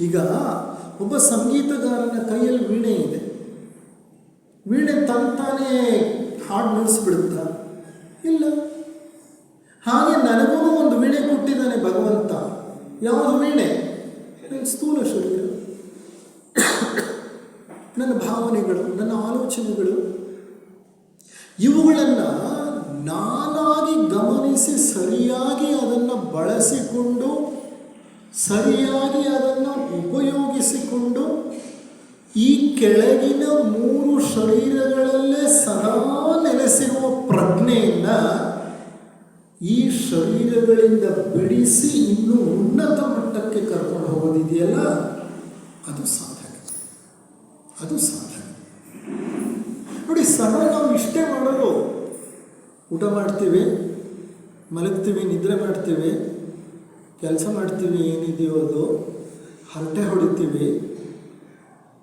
ಈಗ ಒಬ್ಬ ಸಂಗೀತಗಾರನ ಕೈಯಲ್ಲಿ ವೀಣೆ ಇದೆ. ವೀಣೆ ತಂತಾನೇ ಹಾಡು ನುಡಿಸ್ಬಿಡುತ್ತಾ? ಇಲ್ಲ. ಹಾಗೆ ನನಗೂ ಒಂದು ವೀಣೆ ಕೊಟ್ಟಿದ್ದಾನೆ ಭಗವಂತ. ಯಾವುದು ವೀಣೆ? ನನ್ನ ಸ್ಥೂಲ ಶರೀರ, ನನ್ನ ಭಾವನೆಗಳು, ನನ್ನ ಆಲೋಚನೆಗಳು. ಇವುಗಳನ್ನು ನಾನಾಗಿ ಗಮನಿಸಿ ಸರಿಯಾಗಿ ಅದನ್ನು ಬಳಸಿಕೊಂಡು ಸರಿಯಾಗಿ ಅದನ್ನು ಉಪಯೋಗಿಸಿಕೊಂಡು ಈ ಕೆಳಗಿನ 3 ಶರೀರಗಳಲ್ಲೇ ಸದಾ ನೆಲೆಸಿರುವ ಪ್ರಜ್ಞೆಯನ್ನು ಈ ಶರೀರಗಳಿಂದ ಬಿಡಿಸಿ ಇನ್ನೂ ಉನ್ನತ ಮಟ್ಟಕ್ಕೆ ಕರ್ಕೊಂಡು ಹೋಗೋದಿದೆಯಲ್ಲ, ಅದು ಸಾಧನೆ. ಅದು ಸಾಧನೆ. ನೋಡಿ, ಸದಾ ನಾವು ಇಷ್ಟೇ ಮಾಡೋದು. ಊಟ ಮಾಡ್ತೀವಿ, ಮಲಗ್ತೀವಿ, ನಿದ್ರೆ ಮಾಡ್ತೀವಿ, ಕೆಲಸ ಮಾಡ್ತೀವಿ, ಏನಿದೆಯೋ ಅದು, ಹರಟೆ ಹೊಡಿತೀವಿ,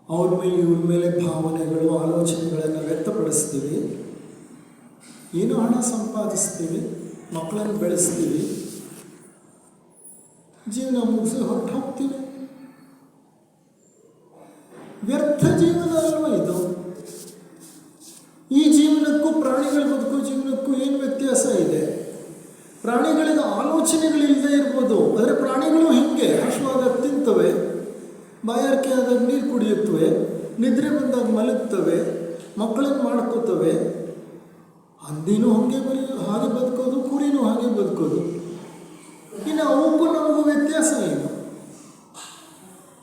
ಅವ್ರ ಮೇಲೆ ಇವ್ರ ಮೇಲೆ ಭಾವನೆಗಳು, ಆಲೋಚನೆಗಳನ್ನು ವ್ಯಕ್ತಪಡಿಸ್ತೀವಿ, ಏನೋ ಹಣ ಸಂಪಾದಿಸ್ತೀವಿ, ಮಕ್ಕಳನ್ನು ಬೆಳೆಸ್ತೀವಿ, ಜೀವನ ಮುಗಿಸಿ ಹೊರಟು ಹೋಗ್ತೀವಿ. ವ್ಯರ್ಥ ಜೀವನ ಅಲ್ವಾ ಇದು? ಈ ಜೀವನಕ್ಕೂ ಪ್ರಾಣಿಗಳ ಬದುಕೋ ಜೀವನಕ್ಕೂ ಏನು ವ್ಯತ್ಯಾಸ ಇದೆ? ಪ್ರಾಣಿಗಳಿಗೆ ಆಲೋಚನೆಗಳಿಲ್ಲದೆ ಇರ್ಬೋದು, ಆದರೆ ಪ್ರಾಣಿಗಳು ಹಿಂಗೆ ಹಸುವಾದಾಗ ತಿಂತವೆ, ಬಾಯಾರಿಕೆ ಆದಾಗ ನೀರು ಕುಡಿಯುತ್ತವೆ, ನಿದ್ರೆ ಬಂದಾಗ ಮಲಗ್ತವೆ, ಮಕ್ಕಳನ್ನು ಮಾಡ್ಕೋತವೆ. ಹಂದಿನೂ ಹಾಗೆ ಬದುಕೋದು, ಕುರಿನೂ ಹಾಗೆ ಬದುಕೋದು. ಇನ್ನು ಅವಕ್ಕೂ ನಮಗೂ ವ್ಯತ್ಯಾಸ ಏನು?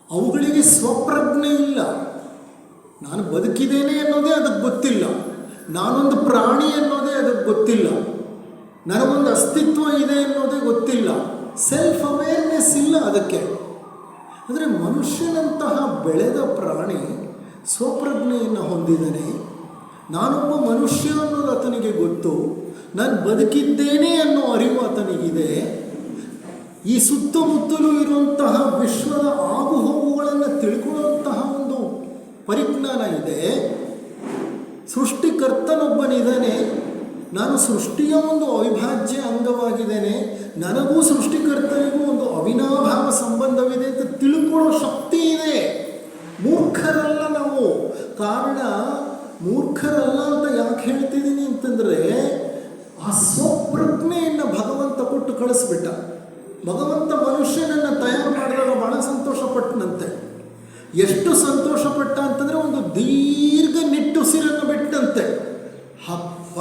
ಅವುಗಳಿಗೆ ಸ್ವಪ್ರಜ್ಞೆ ಇಲ್ಲ. ನಾನು ಬದುಕಿದ್ದೇನೆ ಅನ್ನೋದೇ ಅದಕ್ಕೆ ಗೊತ್ತಿಲ್ಲ. ನಾನೊಂದು ಪ್ರಾಣಿ ಅನ್ನೋದೇ ಅದಕ್ಕೆ ಗೊತ್ತಿಲ್ಲ. ನನಗೊಂದು ಅಸ್ತಿತ್ವ ಇದೆ ಅನ್ನೋದೇ ಗೊತ್ತಿಲ್ಲ. ಸೆಲ್ಫ್ ಅವೇರ್ನೆಸ್ ಇಲ್ಲ ಅದಕ್ಕೆ. ಆದರೆ ಮನುಷ್ಯನಂತಹ ಬೆಳೆದ ಪ್ರಾಣಿ ಸ್ವಪ್ರಜ್ಞೆಯನ್ನು ಹೊಂದಿದ್ದಾನೆ. ನಾನೊಬ್ಬ ಮನುಷ್ಯ ಅನ್ನೋದು ಆತನಿಗೆ ಗೊತ್ತು. ನಾನು ಬದುಕಿದ್ದೇನೆ ಅನ್ನೋ ಅರಿವು ಆತನಿಗಿದೆ. ಈ ಸುತ್ತಮುತ್ತಲೂ ಇರುವಂತಹ ವಿಶ್ವದ ಆಗುಹೋಗುಗಳನ್ನು ತಿಳ್ಕೊಳ್ಳುವಂತಹ ಒಂದು ಪರಿಜ್ಞಾನ ಇದೆ. ಸೃಷ್ಟಿಕರ್ತನೊಬ್ಬನಿದ್ದಾನೆ. ನಾನು ಸೃಷ್ಟಿಯ ಒಂದು ಅವಿಭಾಜ್ಯ ಅಂಗವಾಗಿದ್ದೇನೆ. ನನಗೂ ಸೃಷ್ಟಿಕರ್ತನಿಗೂ ಒಂದು ಅವಿನಾಭಾವ ಸಂಬಂಧವಿದೆ ಅಂತ ತಿಳ್ಕೊಳ್ಳೋ ಶಕ್ತಿ ಇದೆ. ಮೂರ್ಖರಲ್ಲ ನಾವು. ಕಾರಣ ಮೂರ್ಖರಲ್ಲ ಅಂತ ಯಾಕೆ ಹೇಳ್ತಿದ್ದೀನಿ ಅಂತಂದರೆ, ಆ ಸ್ವಪ್ರಜ್ಞೆಯನ್ನು ಭಗವಂತ ಕೊಟ್ಟು ಕಳಿಸ್ಬಿಟ್ಟ. ಭಗವಂತ ಮನುಷ್ಯನನ್ನು ತಯಾರು ಮಾಡಿದಾಗ ಬಹಳ ಸಂತೋಷಪಟ್ಟನಂತೆ. ಎಷ್ಟು ಸಂತೋಷಪಟ್ಟ ಅಂತಂದರೆ, ಒಂದು ದೀರ್ಘ ನಿಟ್ಟುಸಿರನ್ನು ಬಿಟ್ಟಂತೆ. ಹಬ್ಬ,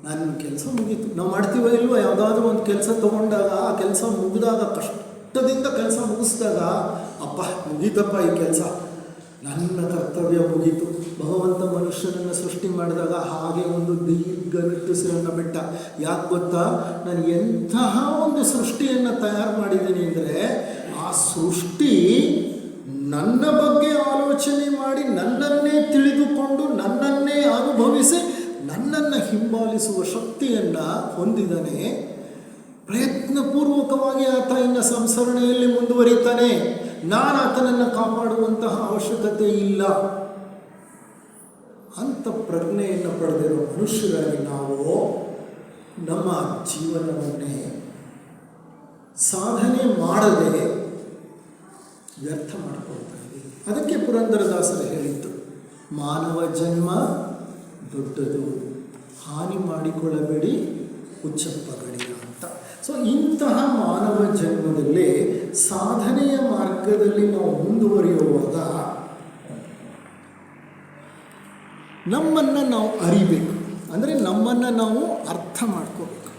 ನನ್ನ ಕೆಲಸ ಮುಗೀತು. ನಾವು ಮಾಡ್ತೀವೋ ಇಲ್ವೋ? ಯಾವುದಾದ್ರೂ ಒಂದು ಕೆಲಸ ತೊಗೊಂಡಾಗ, ಆ ಕೆಲಸ ಮುಗಿದಾಗ, ಕಷ್ಟದಿಂದ ಕೆಲಸ ಮುಗಿಸಿದಾಗ, ಅಪ್ಪ ಮುಗೀತಪ್ಪ ಈ ಕೆಲಸ, ನನ್ನ ಕರ್ತವ್ಯ ಮುಗೀತು. ಭಗವಂತ ಮನುಷ್ಯನನ್ನು ಸೃಷ್ಟಿ ಮಾಡಿದಾಗ ಹಾಗೆ ಒಂದು ದೀರ್ಘ ನಿಟ್ಟುಸಿರನ್ನು ಬಿಟ್ಟ. ಯಾಕೆ ಗೊತ್ತಾ? ನಾನು ಎಂತಹ ಒಂದು ಸೃಷ್ಟಿಯನ್ನು ತಯಾರು ಮಾಡಿದ್ದೀನಿ ಅಂದರೆ, ಆ ಸೃಷ್ಟಿ ನನ್ನ ಬಗ್ಗೆ ಆಲೋಚನೆ ಮಾಡಿ, ನನ್ನನ್ನೇ ತಿಳಿದುಕೊಂಡು, ನನ್ನನ್ನೇ ಅನುಭವಿಸಿ, ನನ್ನನ್ನು ಹಿಂಬಾಲಿಸುವ ಶಕ್ತಿಯನ್ನು ಹೊಂದಿದ್ದಾನೆ. ಪ್ರಯತ್ನಪೂರ್ವಕವಾಗಿ ಆತ ಇನ್ನು ಸಂಸರಣೆಯಲ್ಲಿ ಮುಂದುವರಿತಾನೆ. ನಾನು ಆತನನ್ನು ಕಾಪಾಡುವಂತಹ ಅವಶ್ಯಕತೆ ಇಲ್ಲ ಅಂತ ಪ್ರಜ್ಞೆಯನ್ನು ಪಡೆದಿರೋ ಮನುಷ್ಯರಾಗಿ ನಾವು ನಮ್ಮ ಜೀವನವನ್ನೇ ಸಾಧನೆ ಮಾಡದೆ ವ್ಯರ್ಥ ಮಾಡಿಕೊಳ್ತಾ ಇದ್ದೀವಿ. ಅದಕ್ಕೆ ಪುರಂದರದಾಸರು ಹೇಳಿದ್ದು, ಮಾನವ ಜನ್ಮ ದೊಡ್ಡದು, ಹಾನಿ ಮಾಡಿಕೊಳ್ಳಬೇಡಿ ಹುಚ್ಚಪ್ಪಗಳಿಲ್ಲ ಅಂತ. ಸೊ ಇಂತಹ ಮಾನವ ಜನ್ಮದಲ್ಲಿ ಸಾಧನೆಯ ಮಾರ್ಗದಲ್ಲಿ ನಾವು ಮುಂದುವರಿಯುವಾಗ ನಮ್ಮನ್ನು ನಾವು ಅರಿಬೇಕು. ಅಂದರೆ ನಮ್ಮನ್ನು ನಾವು ಅರ್ಥ ಮಾಡ್ಕೋಬೇಕು.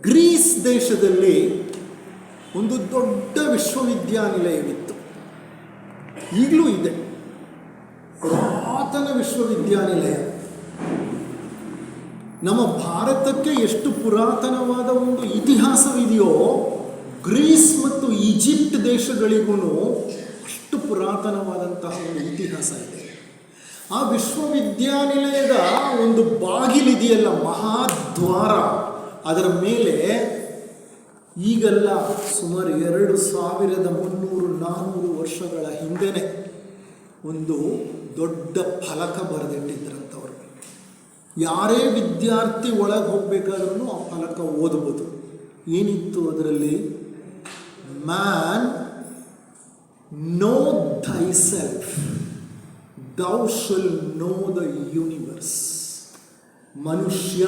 ಗ್ರೀಸ್ ದೇಶದಲ್ಲಿ ಒಂದು ದೊಡ್ಡ ವಿಶ್ವವಿದ್ಯಾನಿಲಯವಿತ್ತು, ಈಗಲೂ ಇದೆ. ಪುರಾತನ ವಿಶ್ವವಿದ್ಯಾನಿಲಯ. ನಮ್ಮ ಭಾರತಕ್ಕೆ ಎಷ್ಟು ಪುರಾತನವಾದ ಒಂದು ಇತಿಹಾಸವಿದೆಯೋ, ಗ್ರೀಸ್ ಮತ್ತು ಈಜಿಪ್ಟ್ ದೇಶಗಳಿಗೂ ಅಷ್ಟು ಪುರಾತನವಾದಂತಹ ಒಂದು ಇತಿಹಾಸ ಇದೆ. ಆ ವಿಶ್ವವಿದ್ಯಾನಿಲಯದ ಒಂದು ಬಾಗಿಲಿದೆಯಲ್ಲ, ಮಹಾದ್ವಾರ, ಅದರ ಮೇಲೆ ಈಗಲ್ಲ, ಸುಮಾರು 2300-400 ವರ್ಷಗಳ ಹಿಂದೆನೆ ಒಂದು ದೊಡ್ಡ ಫಲಕ ಬರೆದಿಟ್ಟಿದ್ರಂಥವ್ರು. ಯಾರೇ ವಿದ್ಯಾರ್ಥಿ ಒಳಗೆ ಹೋಗಬೇಕಾದ್ರೂ ಆ ಫಲಕ ಓದಬಹುದು. ಏನಿತ್ತು ಅದರಲ್ಲಿ? Man know thyself, thou shall know the universe. ಮನುಷ್ಯ,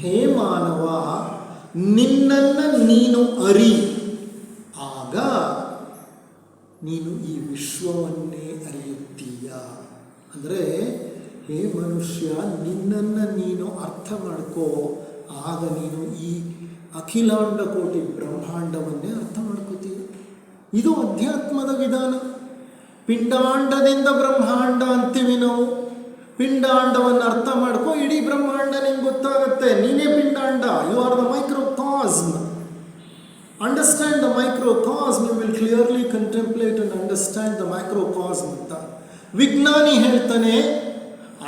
ಹೇ ಮಾನವ, ನಿನ್ನನ್ನು ನೀನು ಅರಿ, ಆಗ ನೀನು ಈ ವಿಶ್ವವನ್ನೇ ಅರಿಯುತ್ತೀಯ. ಅಂದರೆ ಹೇ ಮನುಷ್ಯ, ನಿನ್ನನ್ನು ನೀನು ಅರ್ಥ ಮಾಡ್ಕೋ, ಆಗ ನೀನು ಈ ಅಖಿಲಾಂಡ ಕೋಟಿ ಬ್ರಹ್ಮಾಂಡವನ್ನೇ ಅರ್ಥ ಮಾಡ್ಕೋತೀಯ. ಇದು ಅಧ್ಯಾತ್ಮದ ವಿಧಾನ. ಪಿಂಡಾಂಡದಿಂದ ಬ್ರಹ್ಮಾಂಡ ಅಂತೀವಿ ನಾವು. ಪಿಂಡಾಂಡವನ್ನು ಅರ್ಥ ಮಾಡ್ಕೋ, ಇಡೀ ಬ್ರಹ್ಮಾಂಡ ನಿಂಗೆ ಗೊತ್ತಾಗುತ್ತೆ. ನೀನೇ ಪಿಂಡಾಂಡ. You are the microcosm. Understand the microcosm, you will clearly contemplate and understand the microcosm ಅಂತ ವಿಜ್ಞಾನಿ ಹೇಳ್ತಾನೆ.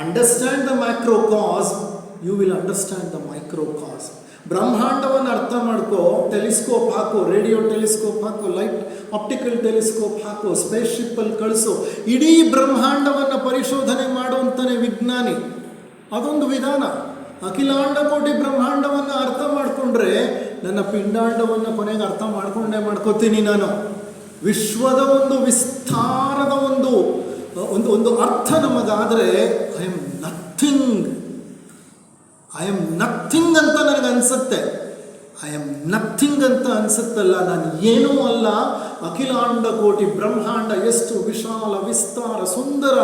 Understand the microcosm, you will understand the microcosm. ಬ್ರಹ್ಮಾಂಡವನ್ನು ಅರ್ಥ ಮಾಡ್ಕೋ, ಟೆಲಿಸ್ಕೋಪ್ ಹಾಕು, ರೇಡಿಯೋ ಟೆಲಿಸ್ಕೋಪ್ ಹಾಕು, ಲೈಟ್ ಆಪ್ಟಿಕಲ್ ಟೆಲಿಸ್ಕೋಪ್ ಹಾಕು, ಸ್ಪೇಸ್ ಶಿಪ್ಪಲ್ಲಿ ಕಳಿಸು, ಇಡೀ ಬ್ರಹ್ಮಾಂಡವನ್ನು ಪರಿಶೋಧನೆ ಮಾಡುವಂತಾನೆ ವಿಜ್ಞಾನಿ. ಅದೊಂದು ವಿಧಾನ. ಅಖಿಲಾಂಡ ಕೋಟಿ ಬ್ರಹ್ಮಾಂಡವನ್ನು ಅರ್ಥ ಮಾಡಿಕೊಂಡ್ರೆ ನನ್ನ ಪಿಂಡಾಂಡವನ್ನು ಕೊನೆಗೆ ಅರ್ಥ ಮಾಡ್ಕೋತೀನಿ ನಾನು. ವಿಶ್ವದ ಒಂದು ವಿಸ್ತಾರದ ಒಂದು ಅರ್ಥ ನಮಗಾದರೆ ಐ ಆಮ್ ನಥಿಂಗ್ ಅಂತ ನನಗೆ ಅನಿಸುತ್ತೆ. ಐ ಆಮ್ ನಥಿಂಗ್ ಅಂತ ಅನಿಸುತ್ತಲ್ಲ, ನಾನು ಏನೂ ಅಲ್ಲ. ಅಖಿಲಾಂಡ ಕೋಟಿ ಬ್ರಹ್ಮಾಂಡ ಎಷ್ಟು ವಿಶಾಲ, ವಿಸ್ತಾರ, ಸುಂದರ,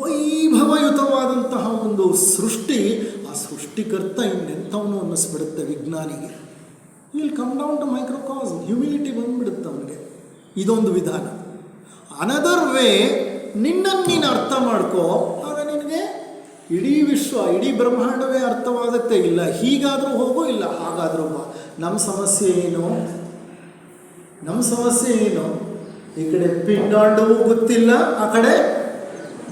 ವೈಭವಯುತವಾದಂತಹ ಒಂದು ಸೃಷ್ಟಿ. ಆ ಸೃಷ್ಟಿಕರ್ತ ಇನ್ನೆಂಥವನು ಅನ್ನಿಸ್ಬಿಡುತ್ತೆ ವಿಜ್ಞಾನಿಗೆ. Will come down to microcosm, humility ಬಂದ್ಬಿಡುತ್ತೆ ಅವನಿಗೆ. ಇದೊಂದು ವಿಧಾನ. ಅನದರ್ ವೇ, ನಿನ್ನನ್ನು ನೀನು ಅರ್ಥ ಮಾಡ್ಕೋ, ಆಗ ನಿನಗೆ ಇಡೀ ವಿಶ್ವ, ಇಡೀ ಬ್ರಹ್ಮಾಂಡವೇ ಅರ್ಥವಾಗುತ್ತೆ. ಇಲ್ಲ ಹೀಗಾದರೂ ಹೋಗು, ಇಲ್ಲ ಹಾಗಾದರೂ ಬಾ. ನಮ್ಮ ಸಮಸ್ಯೆ ಏನು? ಈ ಕಡೆ ಪಿಂಡಾಂಡವೂ ಗೊತ್ತಿಲ್ಲ, ಆ ಕಡೆ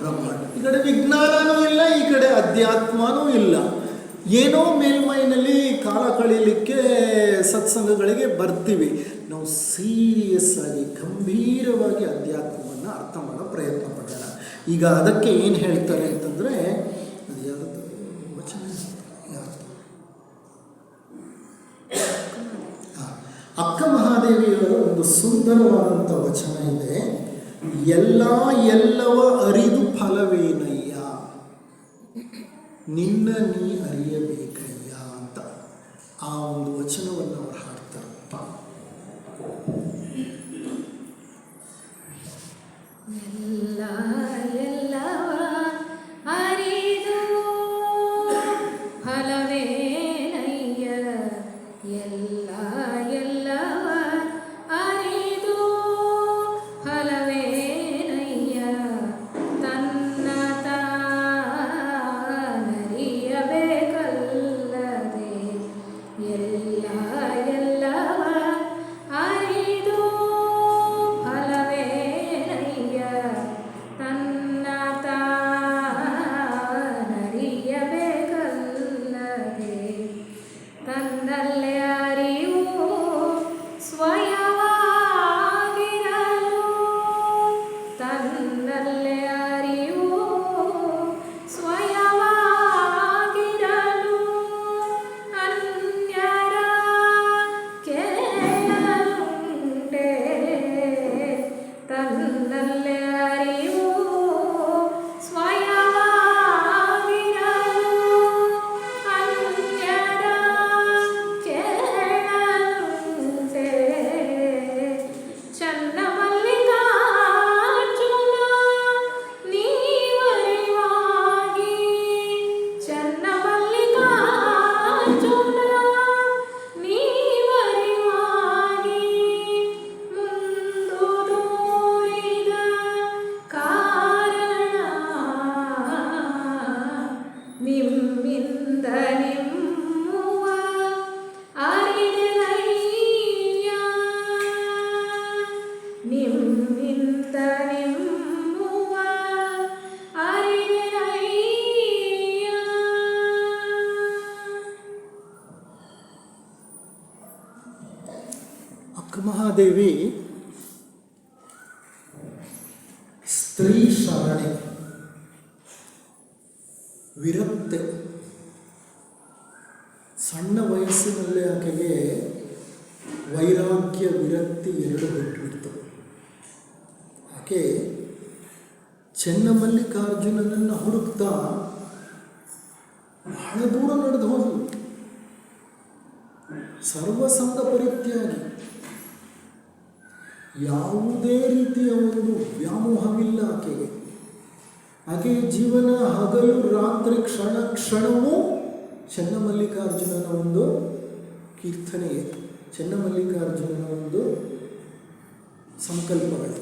ಬ್ರಹ್ಮಾಂಡ. ಈ ಕಡೆ ವಿಜ್ಞಾನನೂ ಇಲ್ಲ, ಈ ಕಡೆ ಅಧ್ಯಾತ್ಮನೂ ಇಲ್ಲ. ಏನೋ ಮೇಲ್ಮೈನಲ್ಲಿ ಕಾಲ ಕಳೀಲಿಕ್ಕೆ ಸತ್ಸಂಗಗಳಿಗೆ ಬರ್ತೀವಿ. ನಾವು ಸೀರಿಯಸ್ ಆಗಿ, ಗಂಭೀರವಾಗಿ ಅಧ್ಯಾತ್ಮವನ್ನು ಅರ್ಥ ಮಾಡೋ ಪ್ರಯತ್ನ ಪಡೋಣ. ಈಗ ಅದಕ್ಕೆ ಏನು ಹೇಳ್ತಾರೆ ಅಂತಂದರೆ, ಅದು ಯಾವುದು ವಚನ, ಅಕ್ಕ ಮಹಾದೇವಿಯವರ ಒಂದು ಸುಂದರವಾದಂಥ ವಚನ ಇದೆ. ಎಲ್ಲವ ಅರಿದು ಫಲವೇನಯ್ಯ, ನಿನ್ನ ನೀ ಅರಿಯಬೇಕಯ್ಯ ಅಂತ ಆ ಒಂದು ವಚನವನ್ನು ಅವರು ಹಾಡ್ತಾರೆ. ಮಹಾದೇವಿ ಸ್ತ್ರೀ ಶರಣೆ, ವಿರಕ್ತೆ. ಸಣ್ಣ ವಯಸ್ಸಿನಲ್ಲೇ ಆಕೆಗೆ ವೈರಾಗ್ಯ ವಿರಕ್ತಿ ಎರಡು ಬಿಟ್ಟುಬಿಡ್ತು. ಆಕೆ ಚೆನ್ನಮಲ್ಲಿಕಾರ್ಜುನನನ್ನು ಹುಡುಕ್ತಾ ಬಹಳ ದೂರ ನಡೆದು ಹೋದಳು. ಸರ್ವಸಂಗ ಪರಿತ್ಯಾಗಿ, ಯಾವುದೇ ರೀತಿಯ ಒಂದು ವ್ಯಾಮೋಹವಿಲ್ಲ ಆಕೆಗೆ. ಆಕೆಯ ಜೀವನ ಹಗಲು ರಾತ್ರಿ ಕ್ಷಣ ಕ್ಷಣವೂ ಚೆನ್ನಮಲ್ಲಿಕಾರ್ಜುನನ ಒಂದು ಕೀರ್ತನೆಯೇ, ಚೆನ್ನಮಲ್ಲಿಕಾರ್ಜುನನ ಒಂದು ಸಂಕಲ್ಪಗಳು.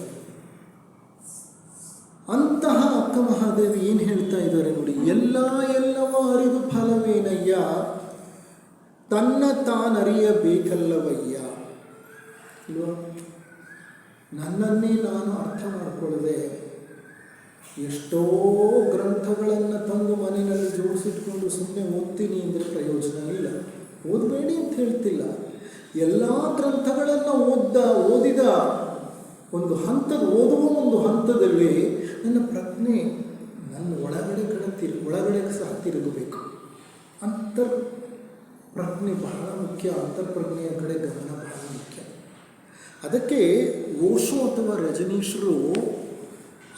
ಅಂತಹ ಅಕ್ಕ ಮಹಾದೇವಿ ಏನು ಹೇಳ್ತಾ ಇದ್ದಾರೆ ನೋಡಿ, ಎಲ್ಲವ ಅರಿದು ಫಲವೇನಯ್ಯ, ತನ್ನ ತಾನರಿಯಬೇಕಲ್ಲವಯ್ಯ. ಇಲ್ವಾ? ನನ್ನನ್ನೇ ನಾನು ಅರ್ಥ ಮಾಡಿಕೊಳ್ಳದೆ ಎಷ್ಟೋ ಗ್ರಂಥಗಳನ್ನು ತಂದು ಮನೆಯಲ್ಲಿ ಜೋಡಿಸಿಟ್ಕೊಂಡು ಸುಮ್ಮನೆ ಓದ್ತೀನಿ ಅಂದರೆ ಪ್ರಯೋಜನ ಇಲ್ಲ. ಓದಬೇಡಿ ಅಂತ ಹೇಳ್ತಿಲ್ಲ. ಎಲ್ಲ ಗ್ರಂಥಗಳನ್ನು ಓದಿದ ಓದುವ ಒಂದು ಹಂತದಲ್ಲಿ ನನ್ನ ಪ್ರಜ್ಞೆ ನನ್ನ ಒಳಗಡೆ ಸಹ ತಿರುಗಬೇಕು. ಪ್ರಜ್ಞೆ ಬಹಳ ಮುಖ್ಯ. ಅಂತರ್ಪ್ರಜ್ಞೆಯ ಕಡೆ ಗಮನ ಬಹಳ ಮುಖ್ಯ. ಅದಕ್ಕೆ ಓಶೋ ಅಥವಾ ರಜನೀಶರು